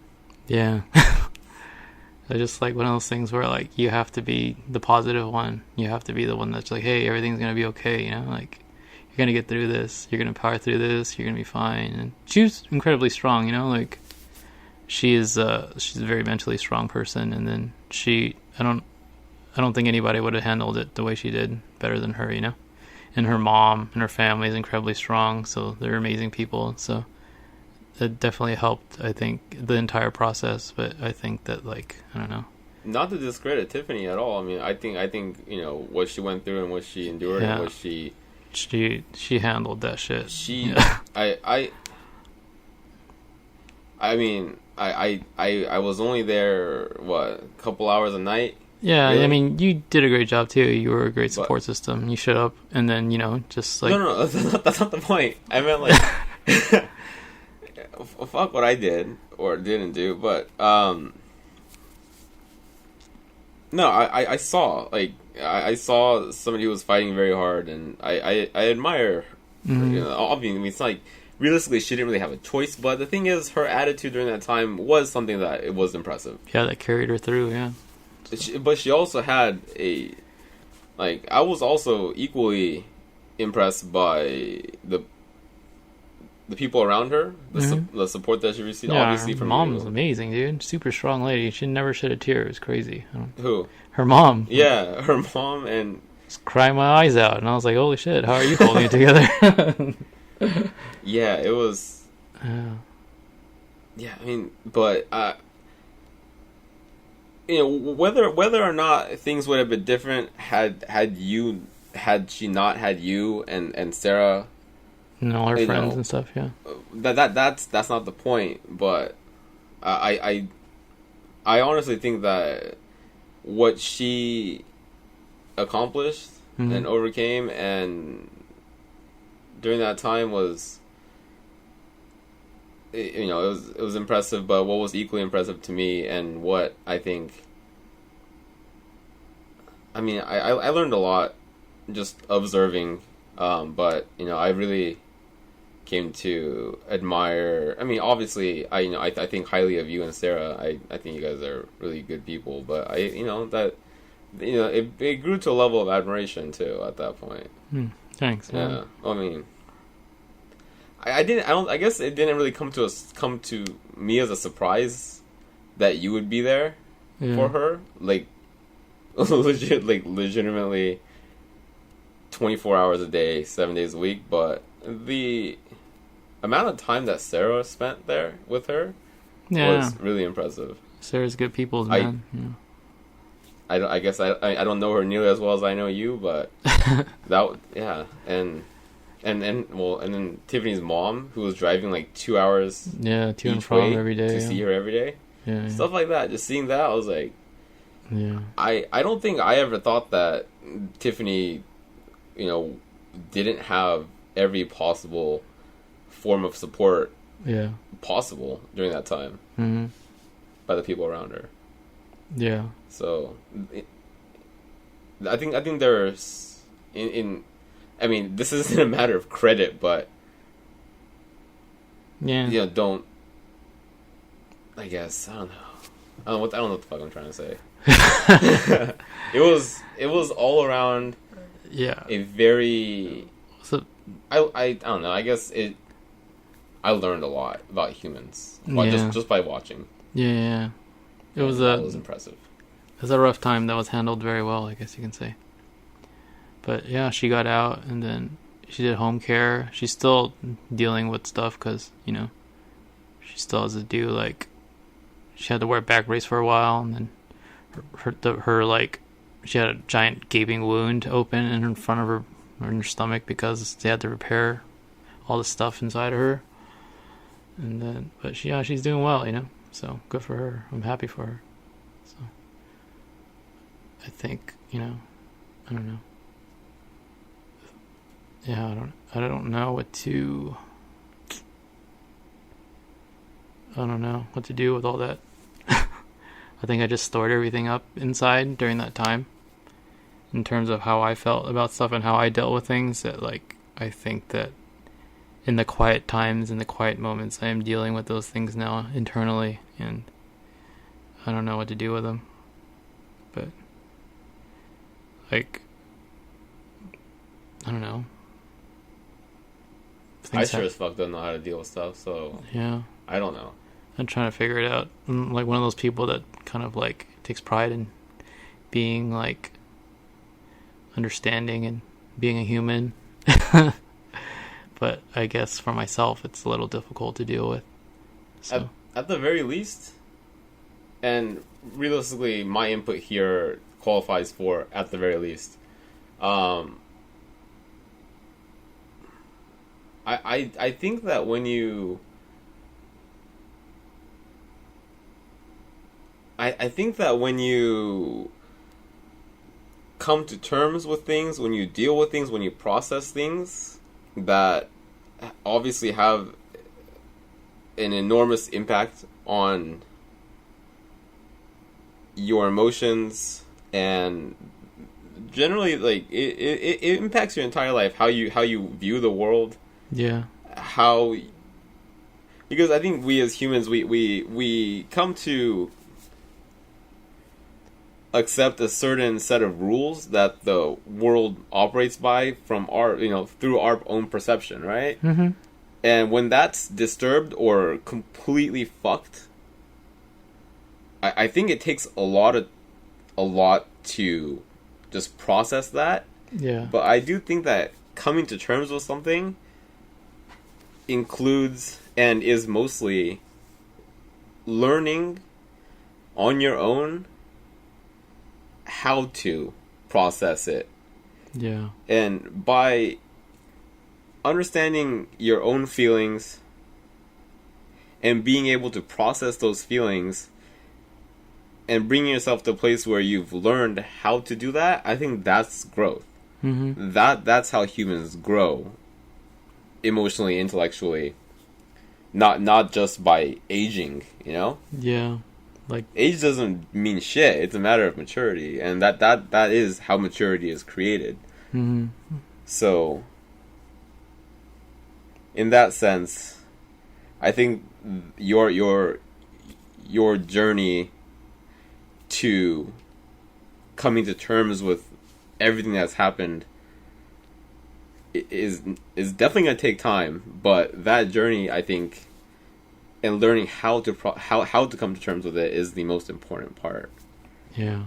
Yeah. It's just like one of those things where like you have to be the positive one. You have to be the one that's like, hey, everything's gonna be okay. You know, like you're gonna get through this. You're gonna power through this. You're gonna be fine. And she was incredibly strong. You know, like she's a very mentally strong person. And then I don't think anybody would have handled it the way she did better than her. You know, and her mom and her family is incredibly strong. So they're amazing people. So it definitely helped, I think, the entire process. But I think that, like, I don't know. Not to discredit Tiffany at all. I mean, I think you know what she went through and what she endured and what she handled that shit. I mean, I was only there a couple hours a night. Yeah, really? I mean, you did a great job too. You were a great support system. You showed up, and then just like no, that's not the point. I meant like. Fuck what I did or didn't do, but no, I saw I saw somebody who was fighting very hard, and I admire her, you know, obviously it's like realistically she didn't really have a choice, but the thing is her attitude during that time was something that it was impressive. Yeah, that carried her through. Yeah, but she also had I was also equally impressed by the people around her, the support that she received, obviously from her mom was amazing, dude. Super strong lady. She never shed a tear. It was crazy. Who? Her mom. Yeah, her mom, and just crying my eyes out, and I was like, "Holy shit! How are you holding it together?" Yeah, it was. Yeah, I mean, but you know, whether or not things would have been different had she not had you and Sarah. And all her friends and stuff, yeah. That's not the point, but I honestly think that what she accomplished and overcame and during that time was, you know, it was impressive. But what was equally impressive to me, and what I think, I mean, I learned a lot just observing, but you know, I really came to admire. I mean, obviously, I think highly of you and Sarah. I think you guys are really good people. But it grew to a level of admiration too at that point. Thanks. Yeah, man. I mean, I guess it didn't really come to me as a surprise that you would be there for her. Like, legitimately, 24 hours a day, 7 days a week. But the amount of time that Sarah spent there with her was really impressive. Sarah's good people, man. I guess I don't know her nearly as well as I know you, but and then Tiffany's mom, who was driving like 2 hours to and from every day to see her every day, stuff like that. Just seeing that, I was like, I don't think I ever thought that Tiffany, you know, didn't have every possible form of support possible during that time by the people around her. Yeah. So I think there's I mean, this isn't a matter of credit, but you know, don't, I guess, I don't know what the fuck I'm trying to say. It was all around a very I don't know, I guess I learned a lot about humans just by watching. It was impressive. It was a rough time that was handled very well, I guess you can say. But yeah, she got out, and then she did home care. She's still dealing with stuff because, you know, she still has to do, like, she had to wear a back brace for a while, and then her like she had a giant gaping wound open in front of her, in her stomach, because they had to repair all the stuff inside of her. And then, but she's doing well, so good for her. I'm happy for her. So I think, I don't know. Yeah, I don't know what to do with all that. I think I just stored everything up inside during that time, in terms of how I felt about stuff and how I dealt with things. That, like, I think that in the quiet times, in the quiet moments, I am dealing with those things now internally, and I don't know what to do with them. But, like, I don't know. I sure as fuck don't know how to deal with stuff, so yeah, I don't know. I'm trying to figure it out. I'm like one of those people that kind of like takes pride in being like understanding and being a human. But I guess for myself, it's a little difficult to deal with. So at the very least, and realistically, my input here qualifies for at the very least. I think that when you I think that when you come to terms with things, when you deal with things, when you process things that obviously have an enormous impact on your emotions, and generally, like, it impacts your entire life, how you view the world. Yeah. Because I think we as humans, we come to accept a certain set of rules that the world operates by from our, through our own perception, right? Mm-hmm. And when that's disturbed or completely fucked, I think it takes a lot to just process that. Yeah. But I do think that coming to terms with something includes and is mostly learning on your own how to process it. Yeah. And by understanding your own feelings and being able to process those feelings and bringing yourself to a place where you've learned how to do that, I think that's growth. Mm-hmm. That's how humans grow emotionally, intellectually, not just by aging, Yeah. Like, age doesn't mean shit. It's a matter of maturity, and that is how maturity is created. mm-hmm. So in that sense, I think your journey to coming to terms with everything that's happened is definitely going to take time, but that journey, I think, and learning how to come to terms with it is the most important part. Yeah.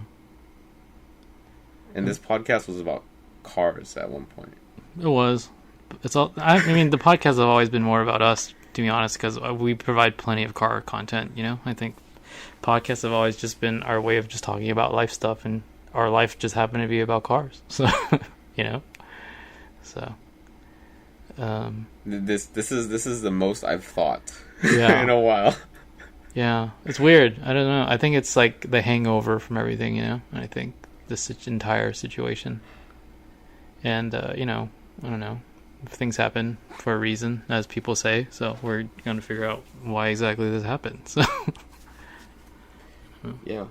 And this podcast was about cars at one point. It was. It's all. I mean, the podcasts have always been more about us, to be honest, because we provide plenty of car content. I think podcasts have always just been our way of just talking about life stuff, and our life just happened to be about cars. So, So, this is the most I've thought yeah. in a while. Yeah, it's weird. I don't know. I think it's like the hangover from everything, And I think this entire situation, and I don't know. Things happen for a reason, as people say. So we're going to figure out why exactly this happened. So, yeah,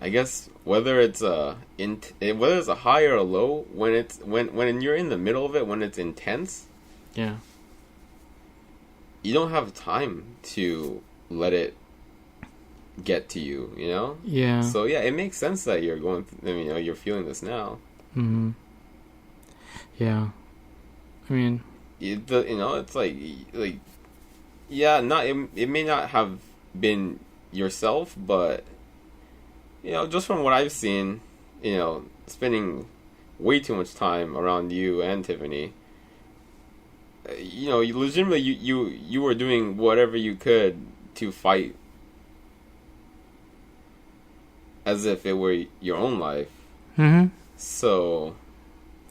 I guess whether it's a high or a low, when you're in the middle of it, when it's intense, yeah, you don't have time to let it get to you. Yeah. So yeah, it makes sense that you're going. You're feeling this now. Mm-hmm. Yeah. I mean, it's like yeah, it may not have been yourself, but just from what I've seen, spending way too much time around you and Tiffany, you legitimately you were doing whatever you could to fight as if it were your own life. Mm-hmm. So,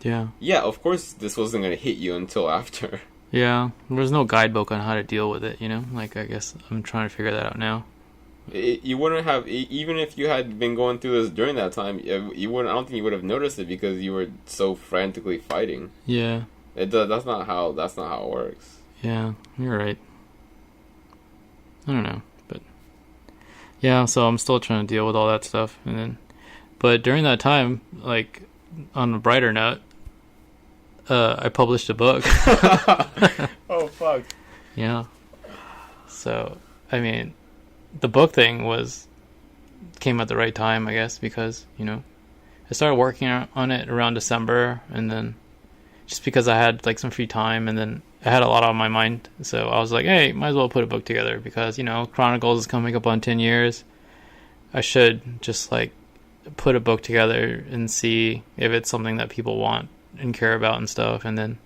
yeah, of course this wasn't going to hit you until after. Yeah, there's no guidebook on how to deal with it, you know? Like, I guess I'm trying to figure that out now. You wouldn't have, even if you had been going through this during that time, you wouldn't. I don't think you would have noticed it because you were so frantically fighting. Yeah. That's not how it works. Yeah, you're right. I don't know, but yeah. So I'm still trying to deal with all that stuff, but during that time, like, on a brighter note, I published a book. Oh fuck. Yeah. So, I mean, the book thing came at the right time, I guess, because, I started working on it around December, and then just because I had like some free time, and then I had a lot on my mind, so I was like, hey, might as well put a book together because, Chronicles is coming up on 10 years. I should just like put a book together and see if it's something that people want and care about and stuff. And then,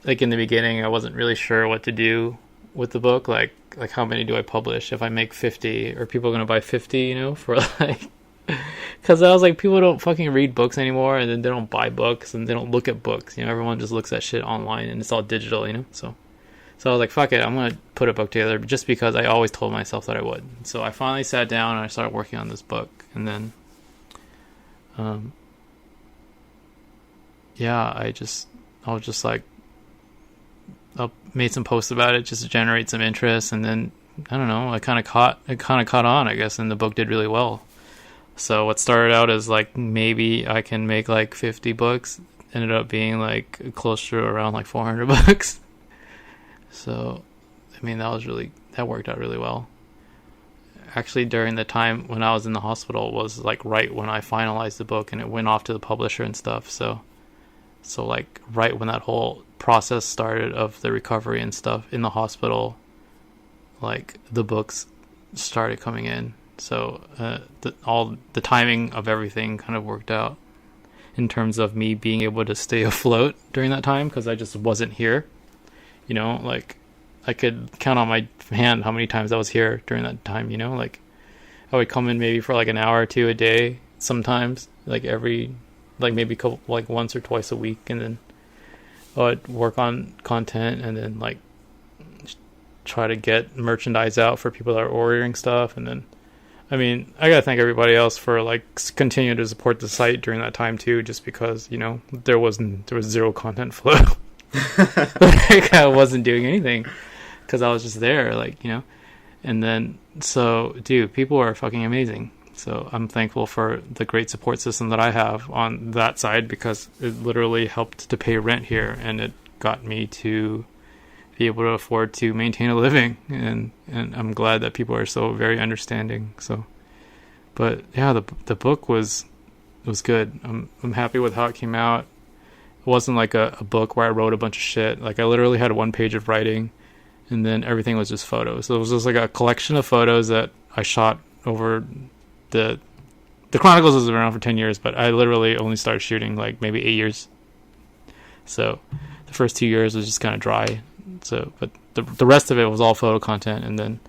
like, in the beginning, I wasn't really sure what to do with the book, like how many do I publish? If I make 50, are people gonna buy 50, for like, because I was like, people don't fucking read books anymore, and then they don't buy books, and they don't look at books, everyone just looks at shit online, and it's all digital, so I was like, fuck it, I'm gonna put a book together, just because I always told myself that I would. So I finally sat down and I started working on this book, and then I was just like, I made some posts about it just to generate some interest, and then I don't know, it kind of caught on, I guess, and the book did really well. So what started out as like maybe I can make like 50 books ended up being like close to around like 400 books. So I mean, that worked out really well. Actually, during the time when I was in the hospital was like right when I finalized the book and it went off to the publisher and stuff. So like right when that whole process started of the recovery and stuff in the hospital, like the books started coming in. So all the timing of everything kind of worked out in terms of me being able to stay afloat during that time, because I just wasn't here. Like I could count on my hand how many times I was here during that time. Like I would come in maybe for like an hour or two a day sometimes, like maybe like once or twice a week, and then I would work on content and then like try to get merchandise out for people that are ordering stuff. And then, I mean, I gotta thank everybody else for like continuing to support the site during that time too, just because, there was zero content flow. Like I wasn't doing anything because I was just there, like, and then, so dude, people are fucking amazing. So I'm thankful for the great support system that I have on that side, because it literally helped to pay rent here, and it got me to be able to afford to maintain a living, and I'm glad that people are so very understanding. So, but yeah, the book was good. I'm happy with how it came out. It wasn't like a book where I wrote a bunch of shit. Like I literally had 1 page of writing, and then everything was just photos. So it was just like a collection of photos that I shot over the Chronicles was around for 10 years, but I literally only started shooting like maybe 8 years. So the first 2 years was just kind of dry. So, but the rest of it was all photo content, and then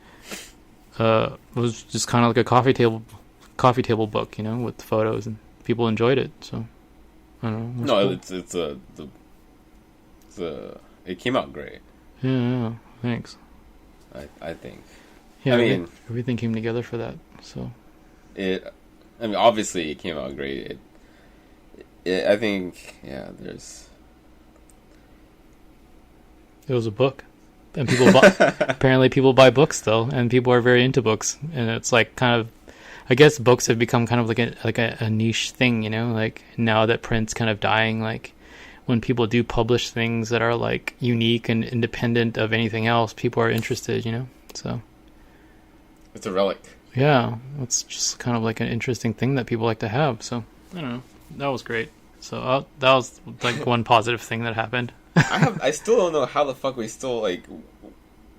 it was just kind of like a coffee table book, with photos, and people enjoyed it. So I don't know. No, it came out great. Yeah, thanks. I think. Yeah, I mean, everything came together for that. So obviously it came out great. I think, yeah, it was a book, and people apparently people buy books still, and people are very into books, and it's like kind of, I guess books have become kind of like a niche thing, like now that print's kind of dying, like when people do publish things that are like unique and independent of anything else, people are interested, so it's a relic. Yeah, it's just kind of like an interesting thing that people like to have. So I don't know, that was great. So that was like one positive thing that happened. I still don't know how the fuck we still like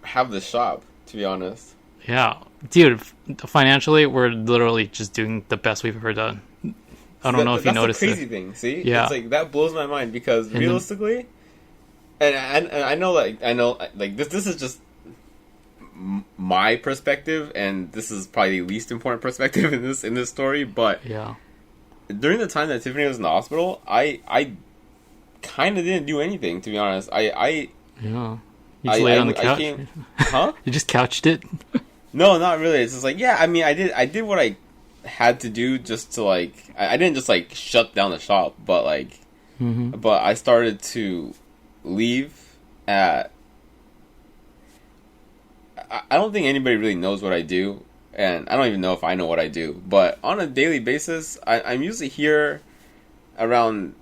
have the shop, to be honest. Yeah, dude, financially we're literally just doing the best we've ever done. I don't know if you noticed it. That's the crazy thing. See, yeah, it's like that blows my mind, because realistically, and I know this is just my perspective, and this is probably the least important perspective in this story, but yeah, during the time that Tiffany was in the hospital, I kind of didn't do anything, to be honest. Yeah. You just laid on the couch? Huh? You just couched it? No, not really. It's just like, yeah, I mean, I did what I had to do just to, like, I didn't just, like, shut down the shop, but, like, but I started to leave at, I don't think anybody really knows what I do, and I don't even know if I know what I do, but on a daily basis, I'm usually here around,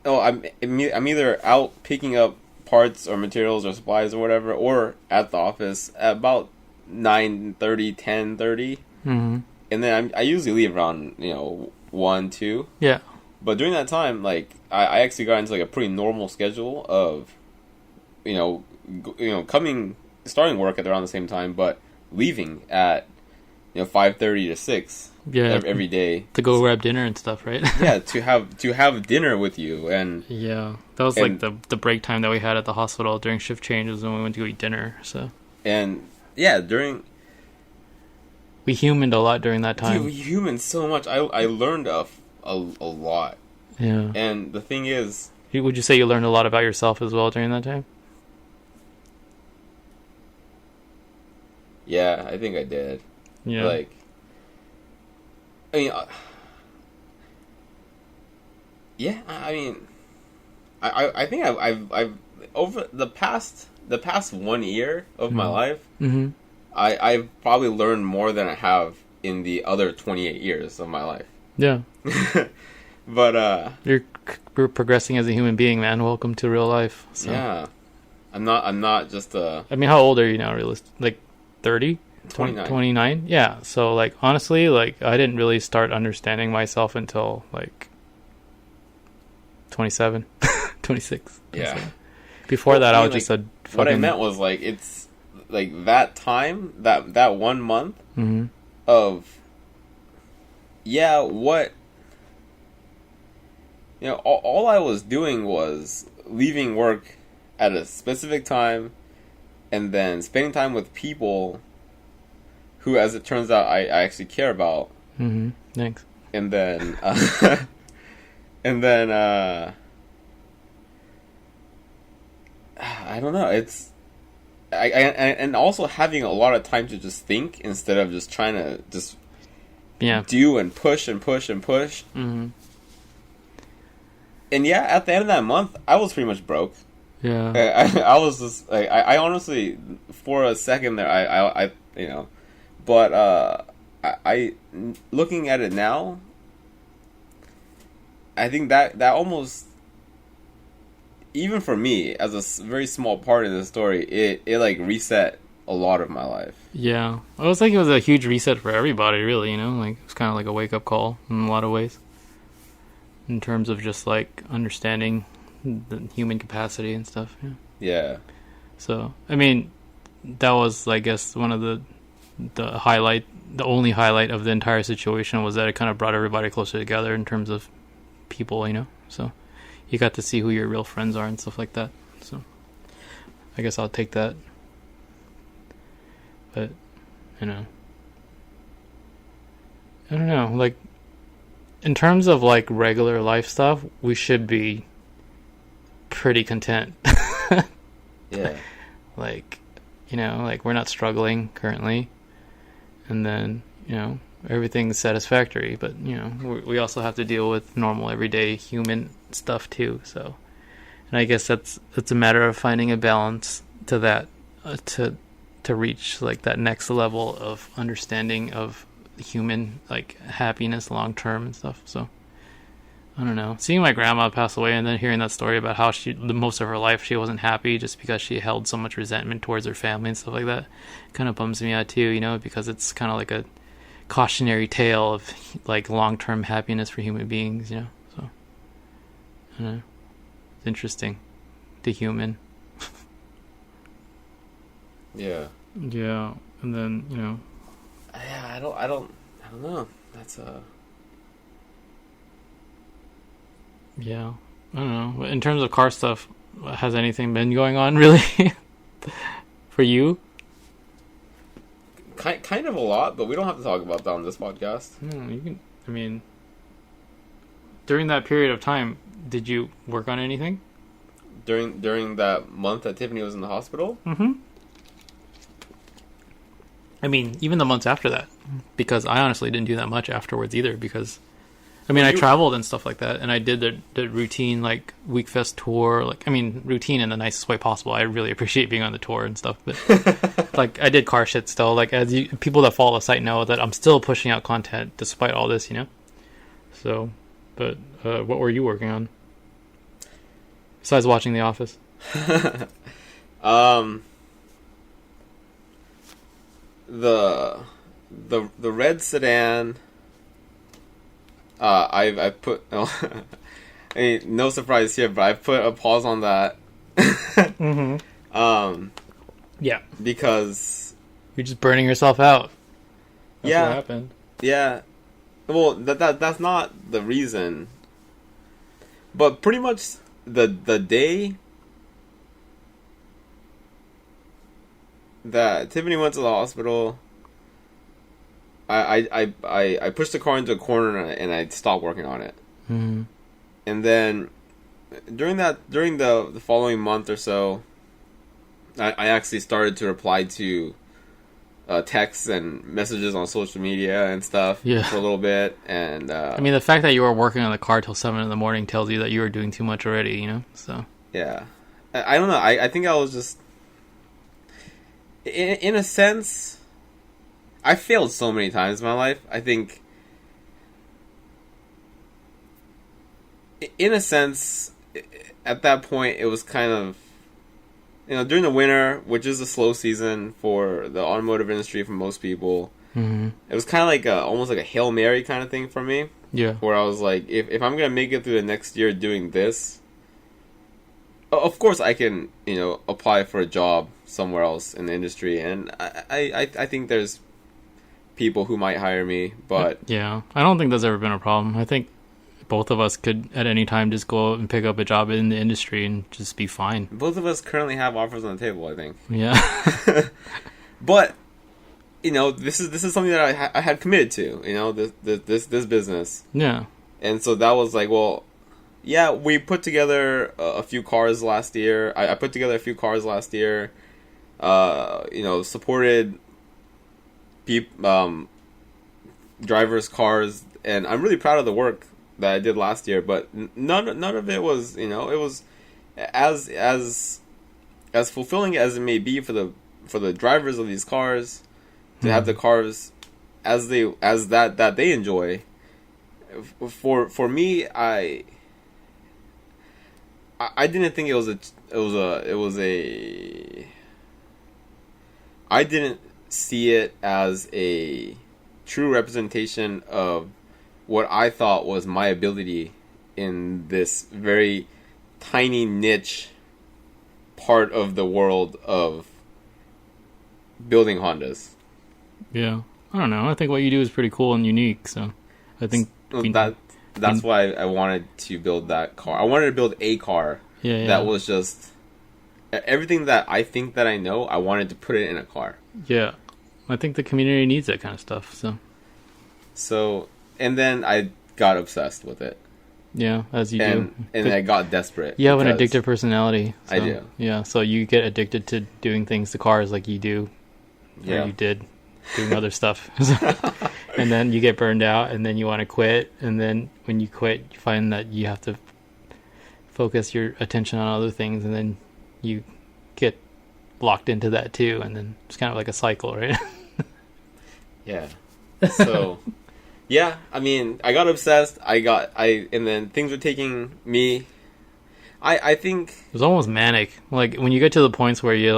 I'm either out picking up parts or materials or supplies or whatever, or at the office at about 9:30, 10:30, and then I usually leave around 1, 2. Yeah. But during that time, like I actually got into like a pretty normal schedule of, starting work at around the same time, but leaving at 5:30 to 6. Yeah, every day to go grab dinner and stuff, right? Yeah, to have dinner with you. And yeah, that was like the break time that we had at the hospital during shift changes when we went to go eat dinner. So and yeah, we humaned a lot during that time. Dude, we humaned so much. I learned a lot. Yeah, and the thing is, would you say you learned a lot about yourself as well during that time? Yeah, I think I did. Yeah, like. I mean, yeah. I mean, I think I've over the past 1 year of my life, I've probably learned more than I have in the other 28 years of my life. Yeah. But you're progressing as a human being, man. Welcome to real life. So. Yeah, I'm not just a. I mean, how old are you now? Like 30? 29. Yeah, so like honestly, like I didn't really start understanding myself until like 27 26. Yeah, before that I was just a fucking... What I meant was like it's like that time, that 1 month of what all I was doing was leaving work at a specific time and then spending time with people who, as it turns out, I actually care about. Thanks. And then, I don't know. It's, and also having a lot of time to just think instead of just trying to just do and push and push and push. And yeah, at the end of that month, I was pretty much broke. Yeah. I was just like, I honestly, for a second there, I but I looking at it now, I think that almost, even for me as a very small part of the story, it like reset a lot of my life. Yeah, I was like, it was a huge reset for everybody, really. Like it was kind of like a wake up call in a lot of ways, in terms of just like understanding the human capacity and stuff. Yeah. So I mean, that was, I guess, one of the only highlight of the entire situation was that it kind of brought everybody closer together in terms of people, so you got to see who your real friends are and stuff like that. So I guess I'll take that. But I don't know, like in terms of like regular life stuff, we should be pretty content. Yeah. Like like we're not struggling currently. And then, everything's satisfactory, but, we also have to deal with normal, everyday human stuff too. So, and I guess that's a matter of finding a balance to that, to reach like that next level of understanding of human, like happiness long term and stuff. So, I don't know. Seeing my grandma pass away and then hearing that story about how the most of her life she wasn't happy just because she held so much resentment towards her family and stuff like that, kind of bums me out too, because it's kind of like a cautionary tale of like long-term happiness for human beings, So, I don't know. It's interesting. The human. Yeah. Yeah, and then Yeah, I don't know. That's Yeah, I don't know. In terms of car stuff, has anything been going on really for you? Kind of a lot, but we don't have to talk about that on this podcast. No, you can. I mean, during that period of time, did you work on anything? During that month that Tiffany was in the hospital? Mm-hmm. I mean, even the months after that, because I honestly didn't do that much afterwards either, because, I mean, I traveled and stuff like that, and I did the routine, like, Weekfest tour, like, I mean, routine in the nicest way possible. I really appreciate being on the tour and stuff, but, like, I did car shit still. Like, people that follow the site know that I'm still pushing out content despite all this, you know? So, but, what were you working on? Besides watching The Office? The red sedan, I put I mean, no surprise here, but I put a pause on that. Mm-hmm. Yeah, because you're just burning yourself out. That's what happened. Yeah, well, that's not the reason, but pretty much the day that Tiffany went to the hospital, I pushed the car into a corner and I stopped working on it. Mm-hmm. And then during the following month or so, I actually started to reply to texts and messages on social media and stuff for a little bit. And I mean, the fact that you were working on the car till 7 a.m. tells you that you were doing too much already, you know? So yeah, I don't know. I think I was just, in a sense, I failed so many times in my life. I think, in a sense, at that point, it was kind of, you know, during the winter, which is a slow season for the automotive industry for most people, mm-hmm. It was kind of like almost like a Hail Mary kind of thing for me. Yeah. Where I was like, if I'm going to make it through the next year doing this, of course I can, you know, apply for a job somewhere else in the industry. And I think there's people who might hire me, but... Yeah, I don't think that's ever been a problem. I think both of us could at any time just go and pick up a job in the industry and just be fine. Both of us currently have offers on the table, I think. Yeah. But, you know, this is something that I had committed to, you know, this business. Yeah. And so that was like, well, yeah, we put together a few cars last year. I put together a few cars last year. You know, supported drivers' cars, and I'm really proud of the work that I did last year. But none of it was, you know, it was as fulfilling as it may be for the drivers of these cars to have the cars as that they enjoy. For me, I didn't think it was a I didn't see it as a true representation of what I thought was my ability in this very tiny niche part of the world of building Hondas. Yeah, I don't know. I think what you do is pretty cool and unique. So I think that's why I wanted to build that car. I wanted to build a car that was just everything that I think that I know. I wanted to put it in a car. Yeah, I think the community needs that kind of stuff. So, and then I got obsessed with it. Yeah, as you do. And I got desperate. You have an addictive personality. So, I do. Yeah, so you get addicted to doing things to cars like you do. Yeah. Or you did doing other stuff. And then you get burned out, and then you want to quit. And then when you quit, you find that you have to focus your attention on other things, and then you get locked into that too. And then it's kind of like a cycle, right? Yeah. So... Yeah, I mean, I got obsessed. And then things were taking me. I think it was almost manic. Like when you get to the points where you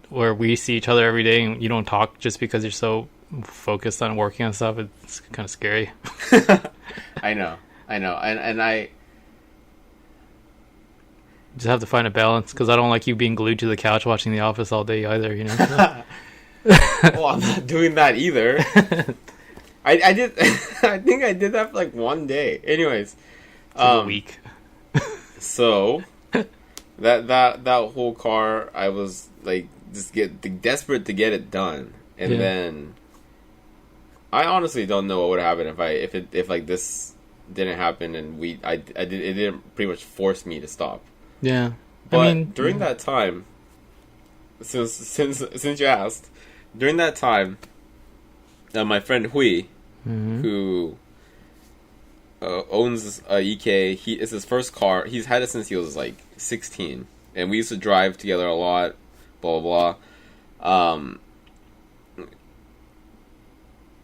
where we see each other every day and you don't talk just because you're so focused on working on stuff. It's kind of scary. I know, and I just have to find a balance because I don't like you being glued to the couch watching The Office all day either. You know. Well, I'm not doing that either. I did. I think I did that for like one day. Anyways, a week. So that whole car, I was like just desperate to get it done, and then I honestly don't know what would happen if like this didn't happen and it didn't pretty much force me to stop. Yeah. But during that time, since you asked, during that time, my friend Hui, who owns a EK, it's his first car. He's had it since he was like 16, and we used to drive together a lot. Blah blah blah.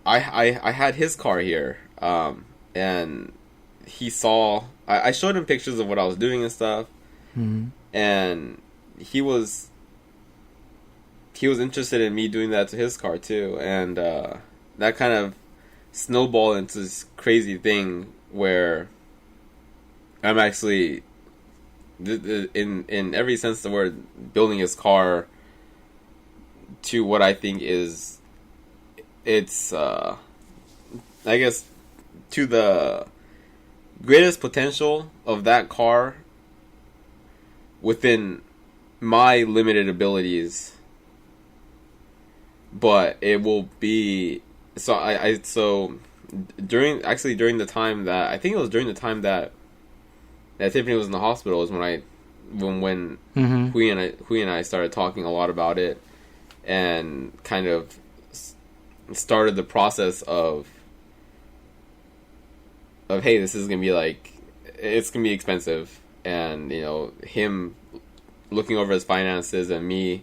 I had his car here, and he saw. I showed him pictures of what I was doing and stuff, and he was interested in me doing that to his car too, and that kind of snowballed into this crazy thing where I'm actually, in every sense of the word, building his car to what I think is, it's I guess, to the greatest potential of that car within my limited abilities. But it will be so during the time that, I think it was during the time that Tiffany was in the hospital, is when Hui and I started talking a lot about it, and kind of started the process of hey, this is gonna be like, it's gonna be expensive, and him looking over his finances and me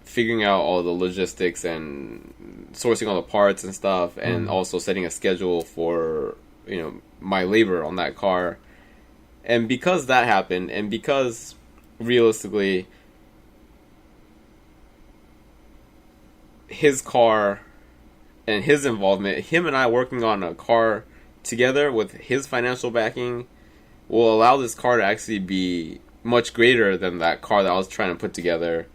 figuring out all the logistics and sourcing all the parts and stuff, and also setting a schedule for my labor on that car. And because that happened, and because realistically his car and his involvement, him and I working on a car together with his financial backing, will allow this car to actually be much greater than that car that I was trying to put together.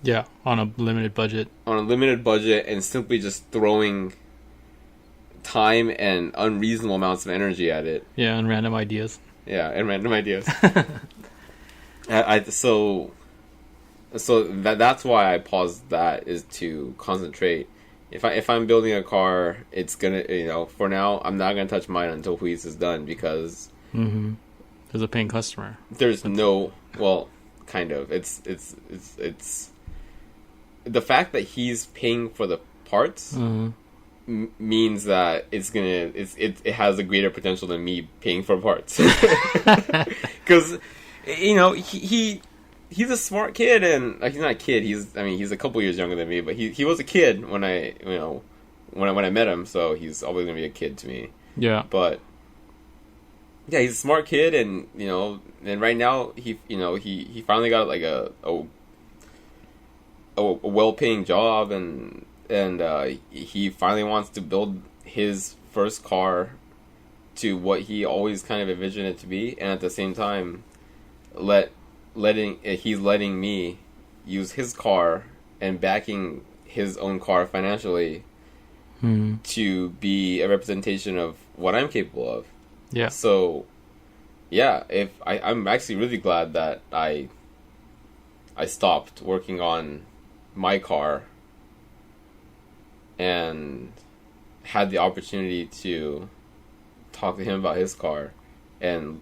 Yeah, on a limited budget. And simply just throwing time and unreasonable amounts of energy at it. Yeah, and random ideas. So that's why I paused that, is to concentrate. If I'm building a car, it's gonna, for now, I'm not gonna touch mine until Hui's is done, because there's a paying customer. There's kind of. It's the fact that he's paying for the parts means that it has a greater potential than me paying for parts. Because he's a smart kid, and he's not a kid. He's a couple years younger than me, but he was a kid when I met him, so he's always gonna be a kid to me. Yeah. But yeah, he's a smart kid, and and right now he finally got like a well-paying job, and he finally wants to build his first car to what he always kind of envisioned it to be, and at the same time he's letting me use his car and backing his own car financially to be a representation of what I'm capable of. Yeah. So yeah, I'm actually really glad that I stopped working on my car and had the opportunity to talk to him about his car, and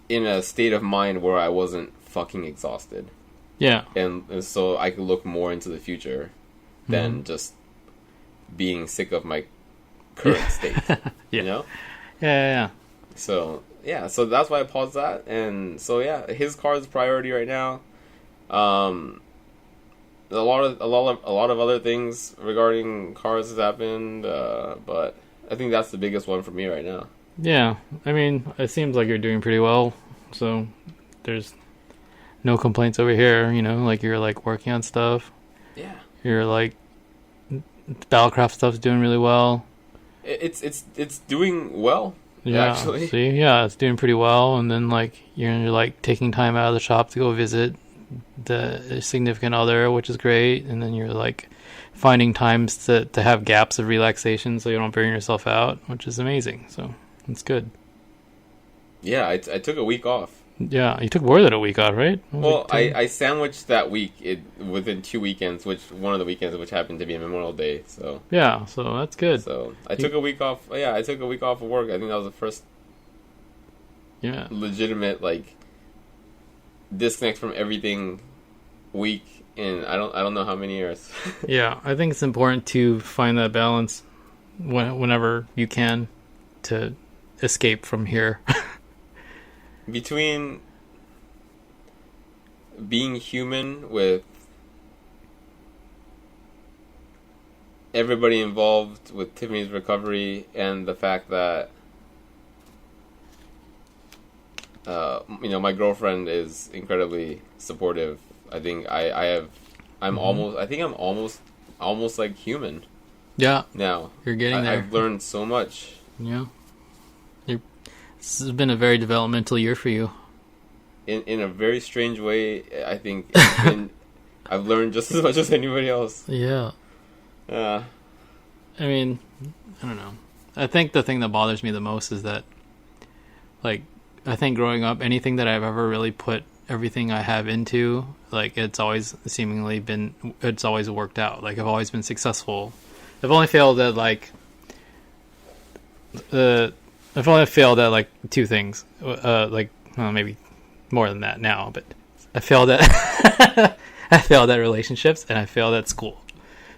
in a state of mind where I wasn't fucking exhausted. Yeah. And so I could look more into the future than just being sick of my current state. Yeah. Yeah. So so that's why I paused that, and so his car is priority right now. A lot of other things regarding cars has happened, but I think that's the biggest one for me right now. Yeah, it seems like you're doing pretty well, so there's no complaints over here, like you're like working on stuff. Yeah. You're like, Battlecraft stuff's doing really well. It's doing well. Yeah, actually. See, yeah, it's doing pretty well, and then like you're like taking time out of the shop to go visit the significant other, which is great, and then you're like finding times to have gaps of relaxation so you don't burn yourself out, which is amazing. So it's good. Yeah, I took a week off. Yeah, you took more than a week off, right? Well, I sandwiched that week within 2 weekends, which one of the weekends which happened to be Memorial Day. So yeah, so that's good. So I took a week off. Yeah, I took a week off of work. I think that was the first legitimate like disconnect from everything week in I don't know how many years. Yeah, I think it's important to find that balance whenever you can to escape from here. Between being human with everybody involved with Tiffany's recovery and the fact that my girlfriend is incredibly supportive. I think I'm almost like human. Yeah. Now you're getting there. I've learned so much. Yeah. This has been a very developmental year for you. In a very strange way, I think I've learned just as much as anybody else. Yeah. I mean, I don't know. I think the thing that bothers me the most is that, like, I think growing up, anything that I've ever really put everything I have into, like, it's always worked out. Like, I've always been successful. I've only failed at, like, two things. Maybe more than that now, but I failed at I failed at relationships and I failed at school.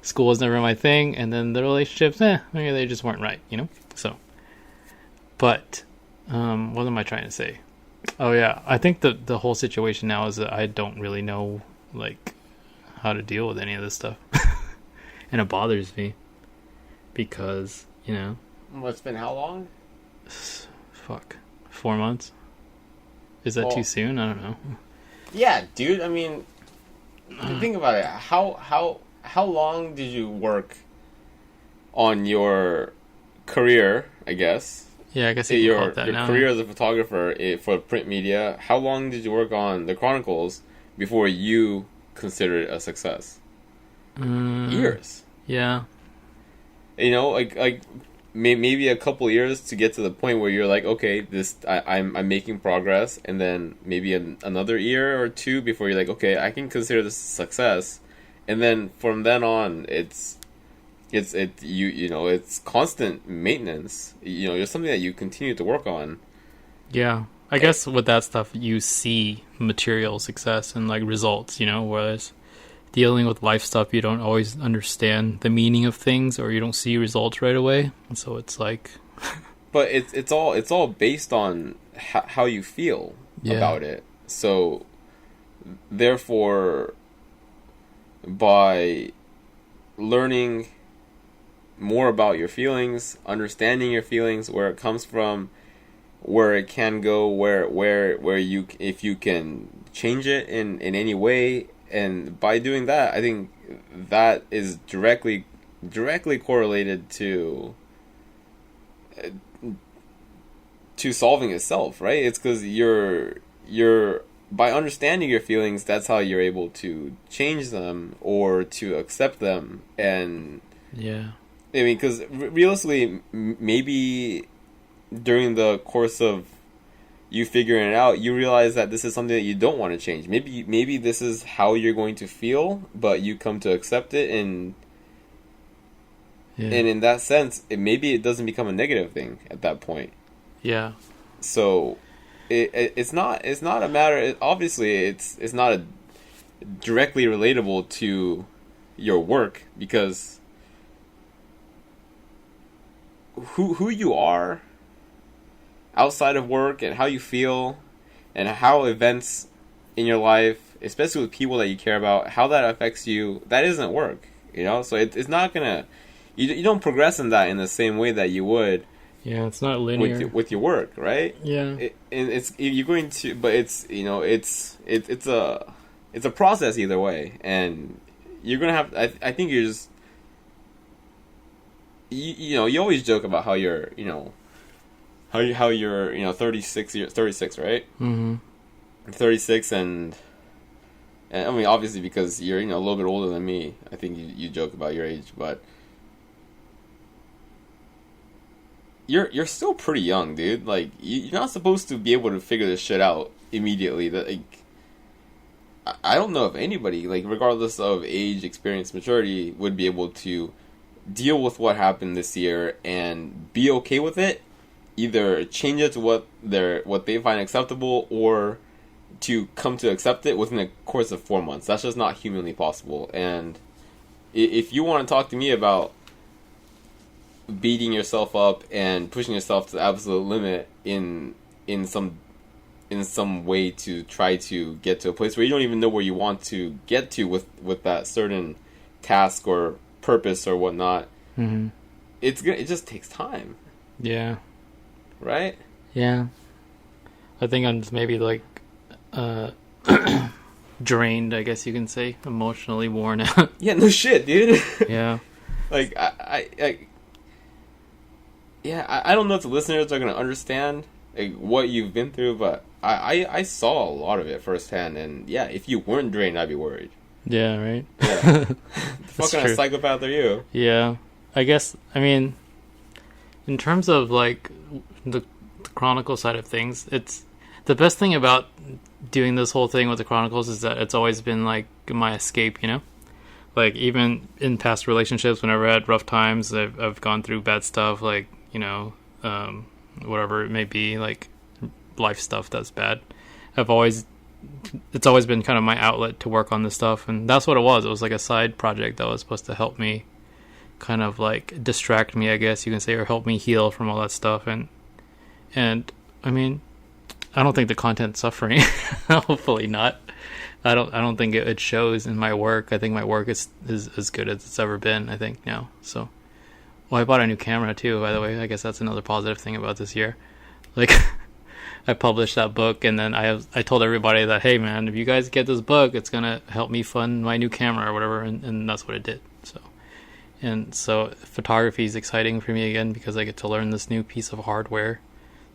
School was never my thing, and then the relationships, maybe they just weren't right, So, but what am I trying to say? Oh yeah, I think the whole situation now is that I don't really know like how to deal with any of this stuff, and it bothers me because Well, it's been how long? 4 months. Is that too soon? I don't know. Yeah, dude. I mean, think about it. How long did you work on your career? I guess. Yeah, I guess you can call it that your now. career as a photographer for print media. How long did you work on the Chronicles before you considered it a success? Years. Yeah. Like maybe a couple years to get to the point where you're like, okay, I'm making progress, and then maybe another year or two before you're like, okay, I can consider this a success, and then from then on, it's constant maintenance. It's something that you continue to work on. Yeah, I guess with that stuff, you see material success and like results, whereas dealing with life stuff, you don't always understand the meaning of things, or you don't see results right away. And so it's like, but it's all based on how you feel about it. So therefore, by learning more about your feelings, understanding your feelings, where it comes from, where it can go, where you, if you can change it in any way. And by doing that, I think that is directly correlated to solving itself, right? It's because you're by understanding your feelings, that's how you're able to change them or to accept them. And yeah, I mean, because realistically, maybe during the course of you figuring it out, you realize that this is something that you don't want to change. Maybe this is how you're going to feel, but you come to accept it, and in that sense, maybe it doesn't become a negative thing at that point. Yeah. So it's not a matter. Obviously, it's not directly relatable to your work, because who you are outside of work and how you feel and how events in your life, especially with people that you care about, how that affects you, that isn't work, so it's not gonna, you don't progress in that in the same way that you would. Yeah, it's not linear with your work, right? Yeah. And you're going to, but it's it's a process either way, and you're gonna have, I think you're just, you always joke about how you're, how you're 36 right? Mm-hmm. 36, and I mean, obviously, because you're a little bit older than me, I think you joke about your age, but you're still pretty young, dude. Like you're not supposed to be able to figure this shit out immediately. That like I don't know if anybody, like regardless of age, experience, maturity, would be able to deal with what happened this year and be okay with it. Either change it to what they find acceptable, or to come to accept it within a course of 4 months. That's just not humanly possible. And if you want to talk to me about beating yourself up and pushing yourself to the absolute limit in some way to try to get to a place where you don't even know where you want to get to with that certain task or purpose or whatnot, it just takes time. Yeah. Right? Yeah. I think I'm just maybe like drained, I guess you can say, emotionally worn out. Yeah, no shit, dude. Yeah. Like I don't know if the listeners are gonna understand like what you've been through, but I saw a lot of it firsthand, and yeah, if you weren't drained, I'd be worried. Yeah, right? Yeah. What kind of psychopath are you? Yeah. I guess, I mean, in terms of like the Chronicle side of things, it's the best thing about doing this whole thing with the Chronicles is that it's always been like my escape, you know? Like even in past relationships, whenever I had rough times, I've gone through bad stuff, like, you know, whatever it may be, like life stuff that's bad. It's always been kind of my outlet to work on this stuff, and that's what it was. It was like a side project that was supposed to help me kind of like distract me, I guess you can say, or help me heal from all that stuff. And I mean, I don't think the content's suffering. Hopefully not. I don't think it shows in my work. I think my work is as good as it's ever been, I think, now. So, well, I bought a new camera too, by the way. I guess that's another positive thing about this year. Like, I published that book, and then I told everybody that, hey man, if you guys get this book, it's gonna help me fund my new camera or whatever, and that's what it did. So photography is exciting for me again because I get to learn this new piece of hardware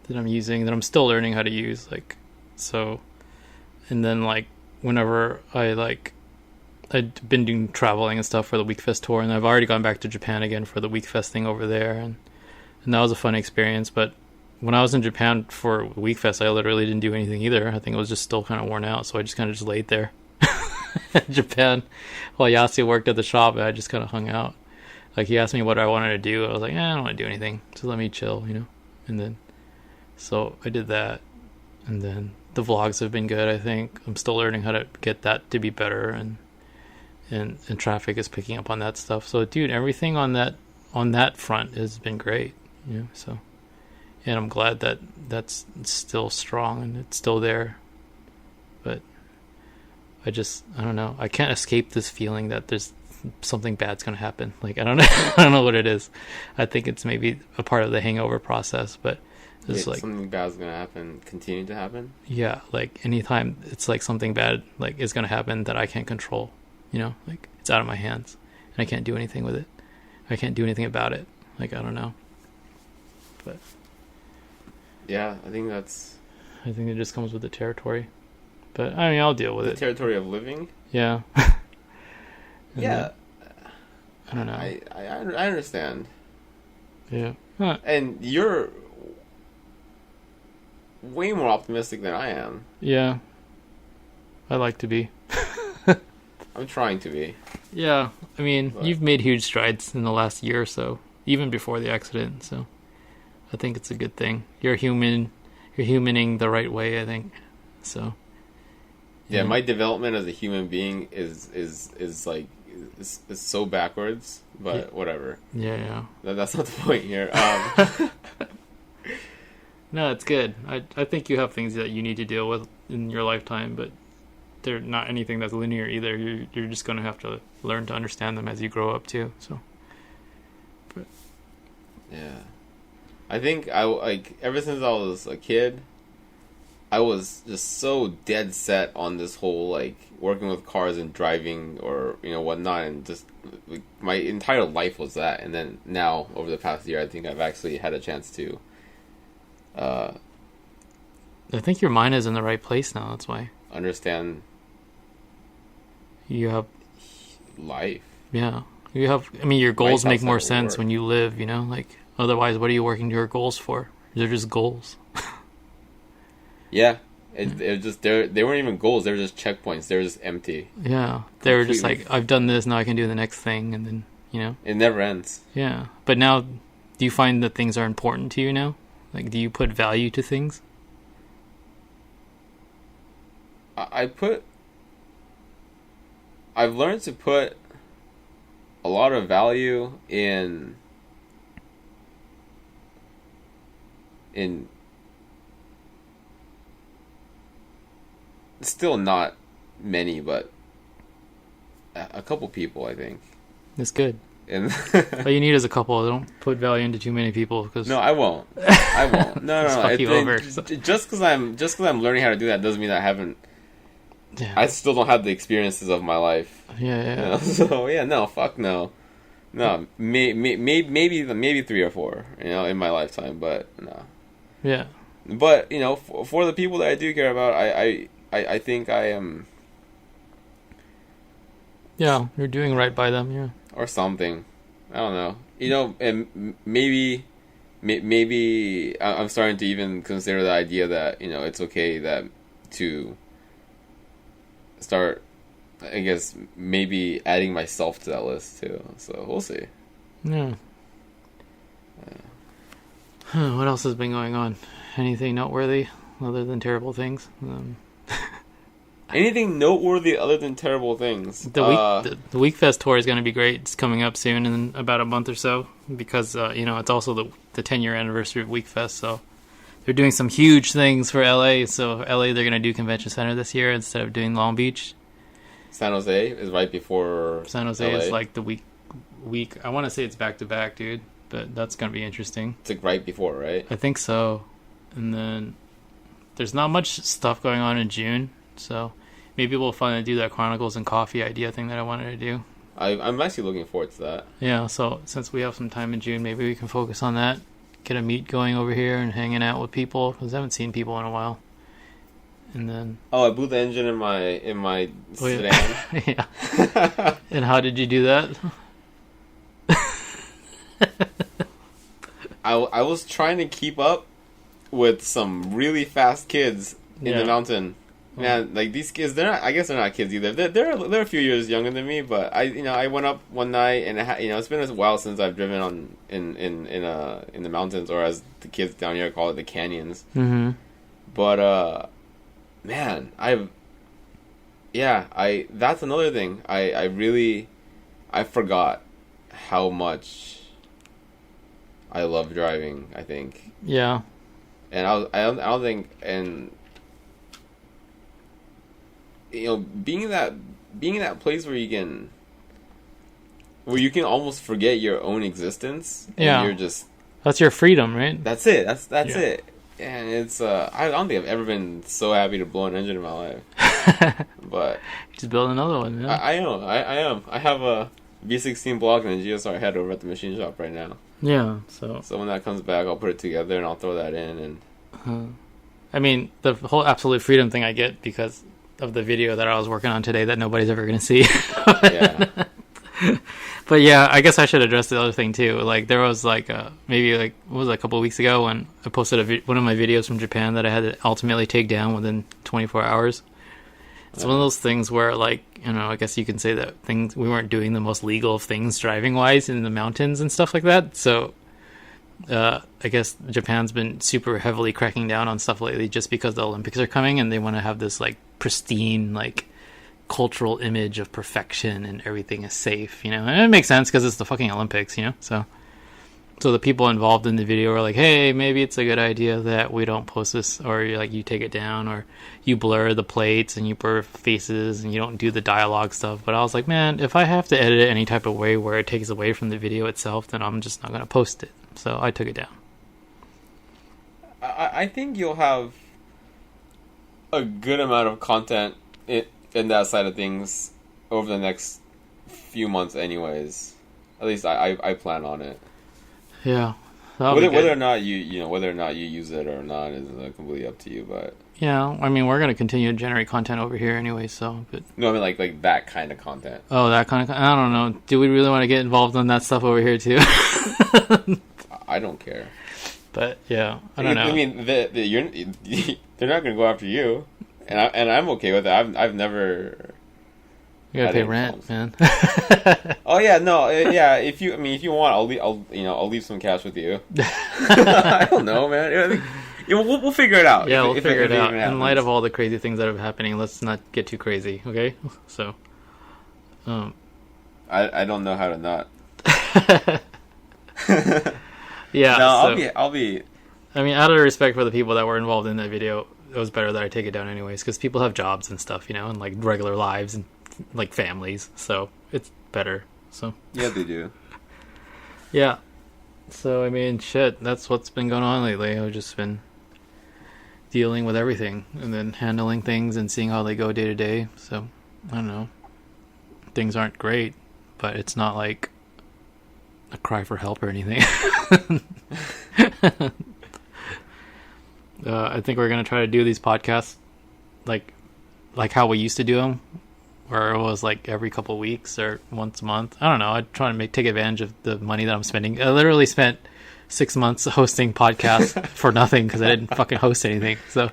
that I'm using, that I'm still learning how to use. Like, so, and then like whenever I'd been doing traveling and stuff for the Weekfest tour, and I've already gone back to Japan again for the Weekfest thing over there, and that was a fun experience. But when I was in Japan for Weekfest, I literally didn't do anything either. I think I was just still kind of worn out, so I just kind of just laid there in Japan while Yasuo worked at the shop, and I just kind of hung out. Like, he asked me what I wanted to do. I was like, I don't want to do anything. Just let me chill, you know? And then, so I did that. And then the vlogs have been good, I think. I'm still learning how to get that to be better. And traffic is picking up on that stuff. So, dude, everything on that front has been great, you know? So, and I'm glad that that's still strong and it's still there. But I don't know. I can't escape this feeling that there's something bad's going to happen. Like, I don't know. I don't know what it is. I think it's maybe a part of the hangover process, but it's like something bad's going to happen, continue to happen. Yeah. Like anytime it's like something bad, like is going to happen that I can't control, you know, like it's out of my hands and I can't do anything with it. I can't do anything about it. Like, I don't know. But yeah, I think it just comes with the territory. But I mean, I'll deal with it. The territory of living? Yeah. Yeah. I don't know. I understand. Yeah. Huh. And you're way more optimistic than I am. Yeah. I like to be. I'm trying to be. Yeah. I mean, you've made huge strides in the last year or so, even before the accident, so I think it's a good thing. You're humaning the right way, I think. So yeah, my development as a human being is so backwards, but whatever. Yeah. That's not the point here. No, it's good. I think you have things that you need to deal with in your lifetime, but they're not anything that's linear either. You're just going to have to learn to understand them as you grow up too. So, but yeah, I think ever since I was a kid, I was just so dead set on this whole like working with cars and driving or whatnot, and just like, my entire life was that. And then now over the past year, I think I've actually had a chance to. I think your mind is in the right place now. That's why. Understand. You have life. Yeah, you have. I mean, your goals make more sense when you live. You know, like Otherwise, what are you working your goals for? They're just goals. Yeah. It just they weren't even goals. They were just checkpoints. They were just empty. Yeah, they were just like, I've done this, now I can do the next thing, and then, you know. It never ends. Yeah, but now, do you find that things are important to you now? Like, do you put value to things? I've learned to put a lot of value in still not many, but a couple people, I think. That's good. And all you need is a couple. Don't put value into too many people. Cause no, I won't. I won't. No. Fuck you over. Just because I'm learning how to do that doesn't mean I haven't. Yeah. I still don't have the experiences of my life. Yeah. You know? So yeah, no, fuck no. No, maybe 3 or 4, you know, in my lifetime, but no. Yeah. But you know, for the people that I do care about, I think I am. Yeah, you're doing right by them. Yeah. Or something, I don't know. You know, and maybe I'm starting to even consider the idea that, you know, it's okay that to start, I guess, maybe adding myself to that list too. So we'll see. Yeah. What else has been going on? Anything noteworthy other than terrible things? Anything noteworthy other than terrible things? The WeekFest tour is going to be great. It's coming up soon in about a month or so because, you know, it's also the 10-year anniversary of WeekFest, so they're doing some huge things for LA. So LA, they're going to do Convention Center this year instead of doing Long Beach. San Jose is right before San Jose LA. is like the week. I want to say it's back-to-back, dude, but that's going to be interesting. It's like right before, right? I think so. And then there's not much stuff going on in June. So maybe we'll finally do that Chronicles and coffee idea thing that I wanted to do. I'm actually looking forward to that. Yeah, so since we have some time in June, maybe we can focus on that. Get a meet going over here and hanging out with people, because I haven't seen people in a while. And then... Oh, I blew the engine in my sedan. Yeah. And how did you do that? I was trying to keep up with some really fast kids in the mountain. Man, like these kids, I guess they're not kids either. They're a few years younger than me, but I went up one night and it's been a while since I've driven in the mountains, or as the kids down here call it, the canyons. Mm-hmm. But man, that's another thing. I forgot how much I love driving, I think. Yeah. And I don't think, and you know, being in that place where you can almost forget your own existence. And you're just, that's your freedom, right? That's it. That's it. And it's I don't think I've ever been so happy to blow an engine in my life. But just build another one. Yeah. I am. I have a V16 block and a GSR head over at the machine shop right now. Yeah. So when that comes back, I'll put it together and I'll throw that in. And I mean, the whole absolute freedom thing I get because of the video that I was working on today that nobody's ever going to see. Yeah. But yeah, I guess I should address the other thing too. Like there was maybe what was it, a couple of weeks ago when I posted one of my videos from Japan that I had to ultimately take down within 24 hours. It's one of those things where, like, you know, I guess you can say that we weren't doing the most legal of things driving wise in the mountains and stuff like that. So I guess Japan's been super heavily cracking down on stuff lately just because the Olympics are coming and they want to have this like pristine like cultural image of perfection and everything is safe, you know. And it makes sense because it's the fucking Olympics, you know. So the people involved in the video were like, hey, maybe it's a good idea that we don't post this, or like you take it down, or you blur the plates and you blur faces and you don't do the dialogue stuff. But I was like, man, if I have to edit it any type of way where it takes away from the video itself, then I'm just not going to post it. So I took it down. I think you'll have a good amount of content in that side of things over the next few months anyways. At least I plan on it. Yeah. Whether or not you use it or not is completely up to you, but yeah, I mean, we're going to continue to generate content over here anyway, so but no, I mean like that kind of content. Oh, that kind of I don't know. Do we really want to get involved in that stuff over here too? I don't care. But yeah, I don't know. I mean, they're not going to go after you, and I'm okay with it. I've never. You gotta pay rent, man. Oh yeah, no, yeah. If you want, I'll leave some cash with you. I don't know, man. We'll figure it out. Yeah, we'll figure it out. In light of all the crazy things that are happening, let's not get too crazy, okay? So, I don't know how to not. Yeah. No, so, I'll be. I mean, out of respect for the people that were involved in that video, it was better that I take it down anyways, because people have jobs and stuff, and like regular lives and like families, so it's better. So yeah, they do. Yeah. So I mean, shit. That's what's been going on lately. I've just been dealing with everything and then handling things and seeing how they go day to day. So I don't know. Things aren't great, but it's not like a cry for help or anything. I think we're gonna try to do these podcasts like how we used to do them, where it was like every couple of weeks or once a month. I don't know. I'd try to take advantage of the money that I'm spending. I literally spent 6 months hosting podcasts for nothing because I didn't fucking host anything. So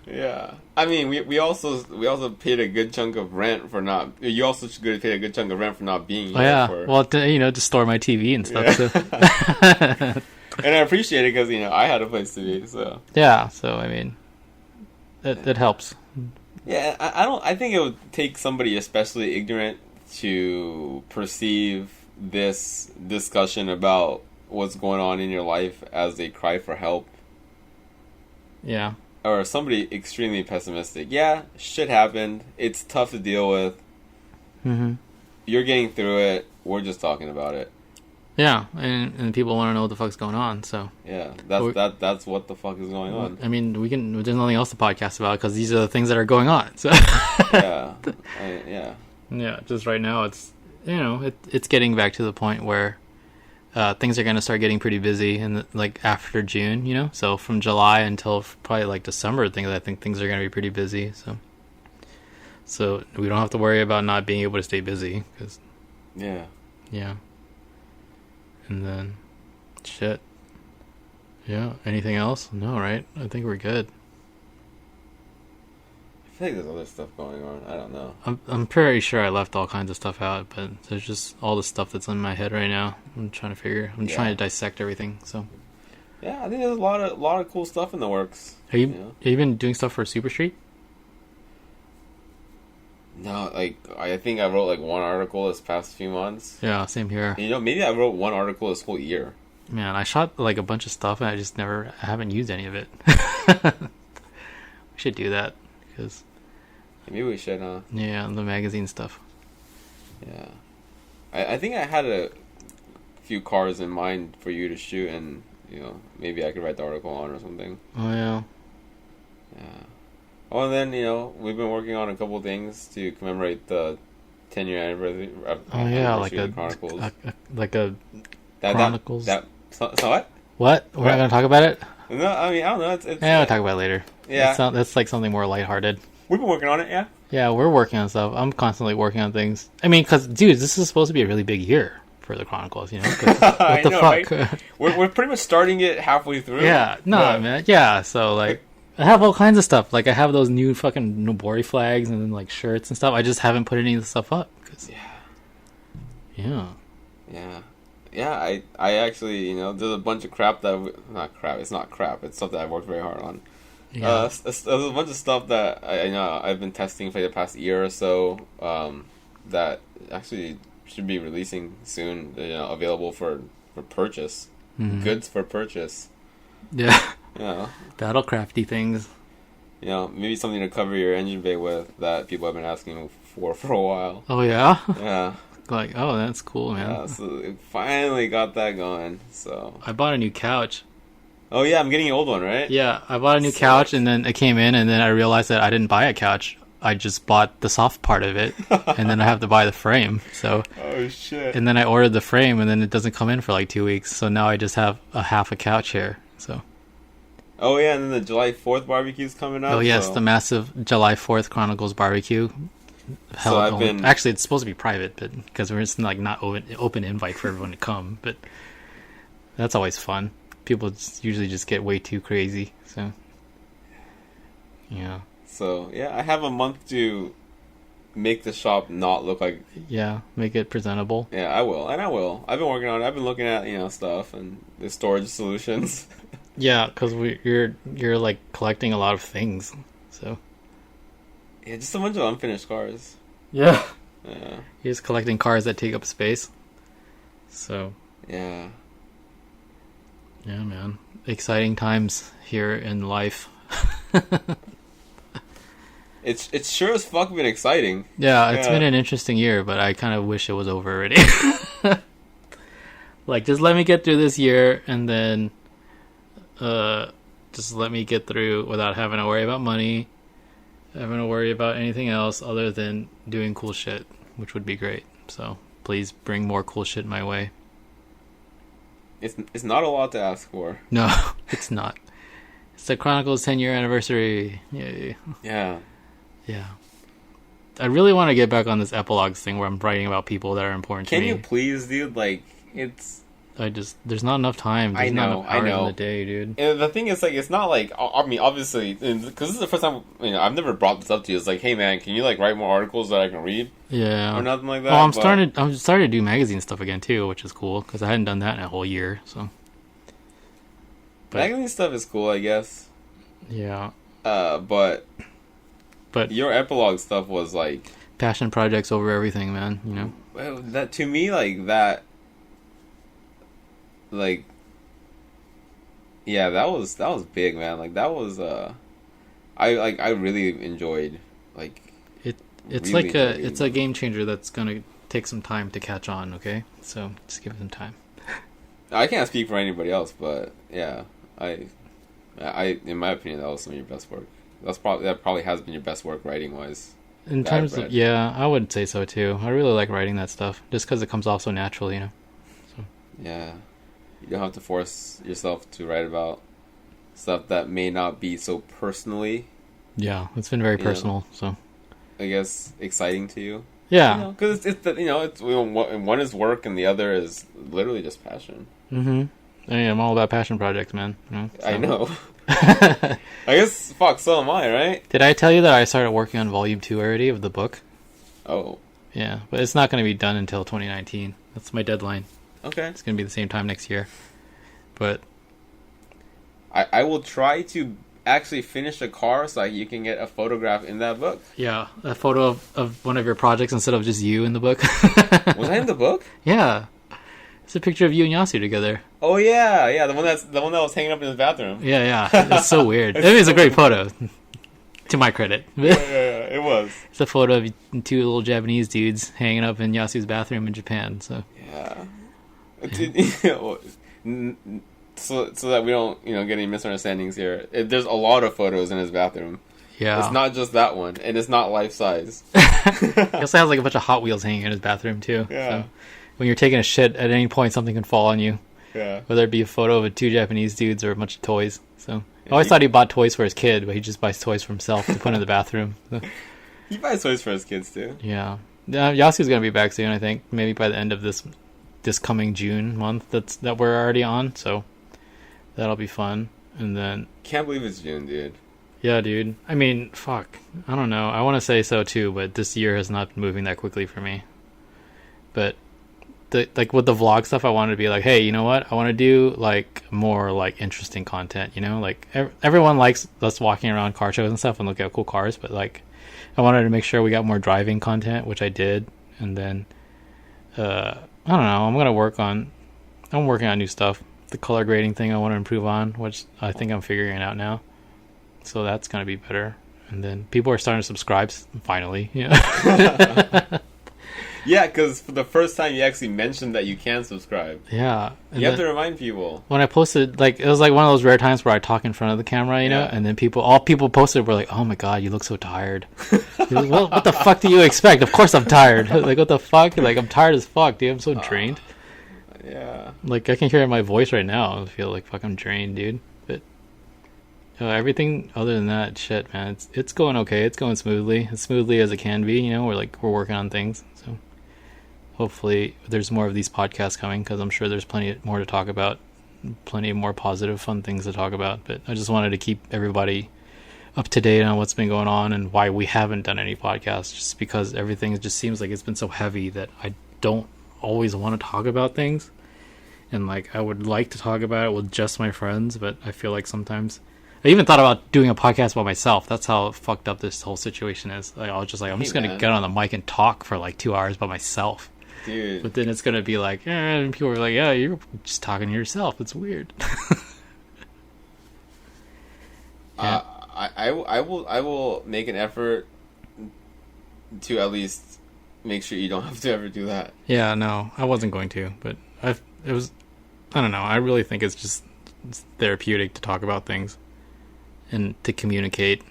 yeah, I mean, we also paid a good chunk of rent for not. You also should pay a good chunk of rent for not being here. Oh yeah, well, to store my TV and stuff. Yeah. So. And I appreciate it because I had a place to be. So yeah, so I mean, it helps. Yeah, I think it would take somebody especially ignorant to perceive this discussion about what's going on in your life as a cry for help. Yeah. Or somebody extremely pessimistic. Yeah, shit happened. It's tough to deal with. Mm-hmm. You're getting through it. We're just talking about it. Yeah, and people want to know what the fuck's going on, so... Yeah, that's what the fuck is going on. I mean, there's nothing else to podcast about, because these are the things that are going on, so... Yeah, Yeah, just right now, it's, it's getting back to the point where things are going to start getting pretty busy, and like, after June, so from July until probably, like, December, I think things are going to be pretty busy, so we don't have to worry about not being able to stay busy, because... Yeah. Yeah. And then, shit. Yeah, anything else? No, right? I think we're good. I feel like there's other stuff going on. I don't know. I'm pretty sure I left all kinds of stuff out, but there's just all the stuff that's in my head right now. I'm trying to dissect everything, so. Yeah, I think there's a lot of cool stuff in the works. Have you been doing stuff for Super Street? No, I think I wrote like one article this past few months. Yeah, same here. Maybe I wrote one article this whole year. Man, I shot like a bunch of stuff and I haven't used any of it. We should do that, because... Maybe we should, huh? Yeah, the magazine stuff. Yeah. I think I had a few cars in mind for you to shoot, and, maybe I could write the article on or something. Oh, yeah. Yeah. Oh, and then, we've been working on a couple things to commemorate the 10-year anniversary. Oh, yeah, like a Chronicles. Chronicles. So what? What? We're not going to talk about it? No, I mean, I don't know. It's we'll talk about it later. Yeah. That's like something more lighthearted. We've been working on it, yeah? Yeah, we're working on stuff. I'm constantly working on things. I mean, because, dude, this is supposed to be a really big year for the Chronicles, what I the know, fuck? Right? We're pretty much starting it halfway through. Yeah, man. Yeah, so, like... I have all kinds of stuff. Like, I have those new fucking Nobori flags and then, like, shirts and stuff. I just haven't put any of the stuff up. Yeah. I actually, there's a bunch of crap not crap. It's not crap. It's stuff that I've worked very hard on. Yeah. There's a bunch of stuff that I know I've been testing for the past year or so. That actually should be releasing soon. Available for purchase. Mm-hmm. Goods for purchase. Yeah. Yeah. Battlecrafty things. Maybe something to cover your engine bay with that people have been asking for a while. Oh, yeah? Yeah. Like, oh, that's cool, man. Yeah, so it finally got that going, so... I bought a new couch. Oh, yeah, I'm getting an old one, right? Yeah, I bought a new couch, and then it came in, and then I realized that I didn't buy a couch. I just bought the soft part of it, and then I have to buy the frame, so... Oh, shit. And then I ordered the frame, and then it doesn't come in for like 2 weeks, so now I just have half a couch here, so... Oh, yeah, and then the July 4th barbecue's coming up. Oh, yes, the massive July 4th Chronicles barbecue. Actually, it's supposed to be private, but because we're just like not open invite for everyone to come. But That's always fun. People usually just get way too crazy. So, yeah. So, yeah, I have a month to make the shop not look like... Yeah, make it presentable. Yeah, I will. And I will. I've been working on it. I've been looking at, stuff and the storage solutions. Yeah, because you're like collecting a lot of things. So... Yeah, just a bunch of unfinished cars. Yeah. Yeah. You're just collecting cars that take up space. So... Yeah. Yeah, man. Exciting times here in life. It's sure as fuck been exciting. Yeah, it's been an interesting year, but I kind of wish it was over already. Like, just let me get through this year, and then just let me get through without having to worry about money, having to worry about anything else other than doing cool shit, which would be great. So, please bring more cool shit my way. It's not a lot to ask for. No, it's not. It's the Chronicles 10-year anniversary. Yay. Yeah. Yeah. I really want to get back on this epilogues thing where I'm writing about people that are important to me. Can you please, dude? Like, it's... There's not enough time. There's not enough hours in the day, dude. And the thing is, like, it's not like, I mean, obviously, because this is the first time, I've never brought this up to you. It's like, hey, man, can you, like, write more articles that I can read? Yeah. Or nothing like that. Well, I'm starting to do magazine stuff again, too, which is cool, because I hadn't done that in a whole year, so. But, magazine stuff is cool, I guess. Yeah. But your epilogue stuff was, like... Passion projects over everything, man, you know? Well, that, to me, that... Like, yeah, that was big, man. Like, that was I really enjoyed, like, it's really like it's a game changer that's gonna take some time to catch on. Okay, so just give it some time. I can't speak for anybody else, but yeah, I in my opinion, that was some of your best work. That probably has been your best work writing wise. In terms of, yeah, I would say so too. I really like writing that stuff just because it comes off so naturally, you know. So yeah. You don't have to force yourself to write about stuff that may not be so personally. Yeah, it's been very personal, so I guess exciting to you. Yeah, because it's one is work and the other is literally just passion. Mm-hmm. Hey, I'm all about passion projects, man. You know, so. I know. I guess so am I, right? Did I tell you that I started working on volume 2 already of the book? Oh. Yeah, but it's not going to be done until 2019. That's my deadline. Okay. It's going to be the same time next year. But I will try to actually finish a car so you can get a photograph in that book. Yeah, a photo of one of your projects instead of just you in the book. Was I in the book? Yeah. It's a picture of you and Yasu together. Oh yeah, the one that was hanging up in his bathroom. Yeah. It's so weird. It's a great photo. To my credit. Yeah, it was. It's a photo of 2 little Japanese dudes hanging up in Yasu's bathroom in Japan, so. Yeah. So that we don't get any misunderstandings here. There's a lot of photos in his bathroom. Yeah, it's not just that one, and it's not life size. He also has like a bunch of Hot Wheels hanging in his bathroom too. Yeah. So when you're taking a shit, at any point something can fall on you. Yeah. Whether it be a photo of 2 Japanese dudes or a bunch of toys. So I always thought he bought toys for his kid, but he just buys toys for himself to put in the bathroom. So. He buys toys for his kids too. Yeah. Yasu's gonna be back soon, I think. Maybe by the end of this coming June month that we're already on, so that'll be fun. And then can't believe it's June, dude. Yeah, dude. I mean, fuck. I don't know. I want to say so too, but this year has not been moving that quickly for me. But like with the vlog stuff, I wanted to be like, hey, you know what? I want to do like more like interesting content. You know, like everyone likes us walking around car shows and stuff and look at cool cars, but like I wanted to make sure we got more driving content, which I did, and then I don't know. I'm working on new stuff. The color grading thing I want to improve on, which I think I'm figuring out now. So that's going to be better. And then people are starting to subscribe finally. Yeah. Yeah, because for the first time you actually mentioned that you can subscribe. Yeah. You have to remind people. When I posted, like, it was like one of those rare times where I talk in front of the camera, you know, and then all people posted were like, oh my god, you look so tired. Like, well, what the fuck do you expect? Of course I'm tired. Like, what the fuck? Like, I'm tired as fuck, dude. I'm so drained. Yeah. Like, I can hear it in my voice right now. I feel like fucking drained, dude. But everything other than that, shit, man, it's going okay. It's going smoothly. As smoothly as it can be, you know. We're working on things, so hopefully there's more of these podcasts coming, because I'm sure there's plenty more to talk about plenty of more positive, fun things to talk about. But I just wanted to keep everybody up to date on what's been going on and why we haven't done any podcasts, just because everything just seems like it's been so heavy that I don't always want to talk about things. And like, I would like to talk about it with just my friends, but I feel like sometimes I even thought about doing a podcast by myself. That's how fucked up this whole situation is. Like, I was just like, I'm just going to get on the mic and talk for like 2 hours by myself. Dude. But then it's going to be like, and people are like, yeah, you're just talking to yourself. It's weird. Yeah. I will make an effort to at least make sure you don't have to ever do that. Yeah, no, I wasn't going to, but I don't know. I really think it's therapeutic to talk about things and to communicate.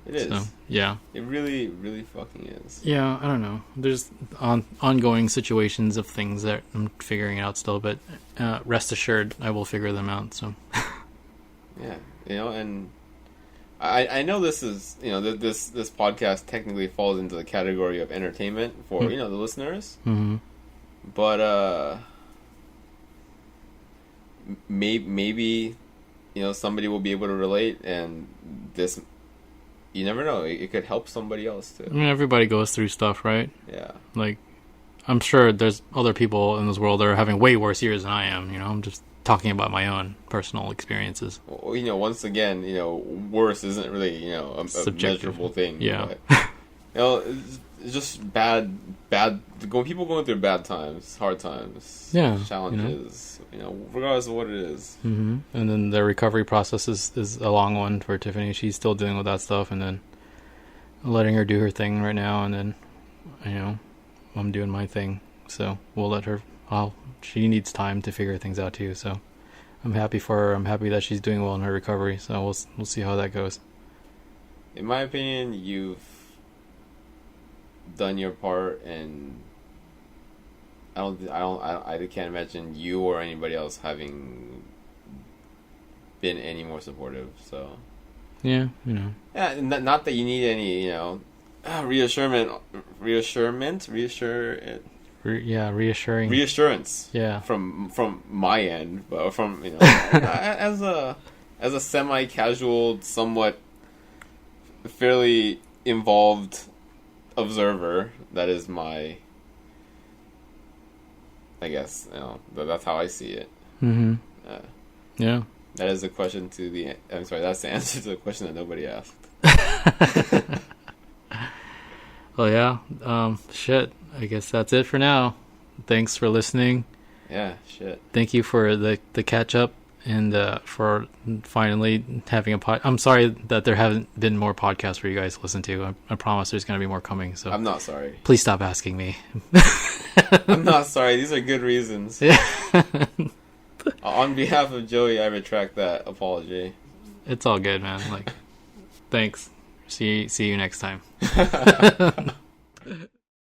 It is. So, yeah. It really, really fucking is. Yeah, I don't know. There's ongoing situations of things that I'm figuring out still, but rest assured, I will figure them out. So. Yeah, and I know this is, this podcast technically falls into the category of entertainment for, the listeners. Mm-hmm. But, maybe, somebody will be able to relate, and this, you never know, it could help somebody else too. I mean, everybody goes through stuff, right? Yeah. Like, I'm sure there's other people in this world that are having way worse years than I am, I'm just talking about my own personal experiences. Well, once again, worse isn't really, a measurable thing. Yeah. But, it's just bad, people going through bad times, hard times, challenges, regardless of what it is. Mm-hmm. And then the recovery process is a long one for Tiffany. She's still dealing with that stuff, and then letting her do her thing right now, and then, I'm doing my thing. So we'll let her, she needs time to figure things out too, so I'm happy for her. I'm happy that she's doing well in her recovery, so we'll see how that goes. In my opinion, you've done your part, and I can't imagine you or anybody else having been any more supportive. So yeah, yeah, not that you need any reassurance. Reassurance. Yeah, from my end, but from as a semi-casual, somewhat fairly involved observer, that is my, I guess, that's how I see it. Mm-hmm. Yeah. That is the question that's the answer to the question that nobody asked. Well, yeah. Shit. I guess that's it for now. Thanks for listening. Yeah, shit. Thank you for the catch up and for finally having a pod. I'm sorry that there haven't been more podcasts for you guys to listen to. I promise there's going to be more coming. So I'm not sorry. Please stop asking me. I'm not sorry. These are good reasons. Yeah. On behalf of Joey, I retract that apology. It's all good, man. Like, thanks. See you next time.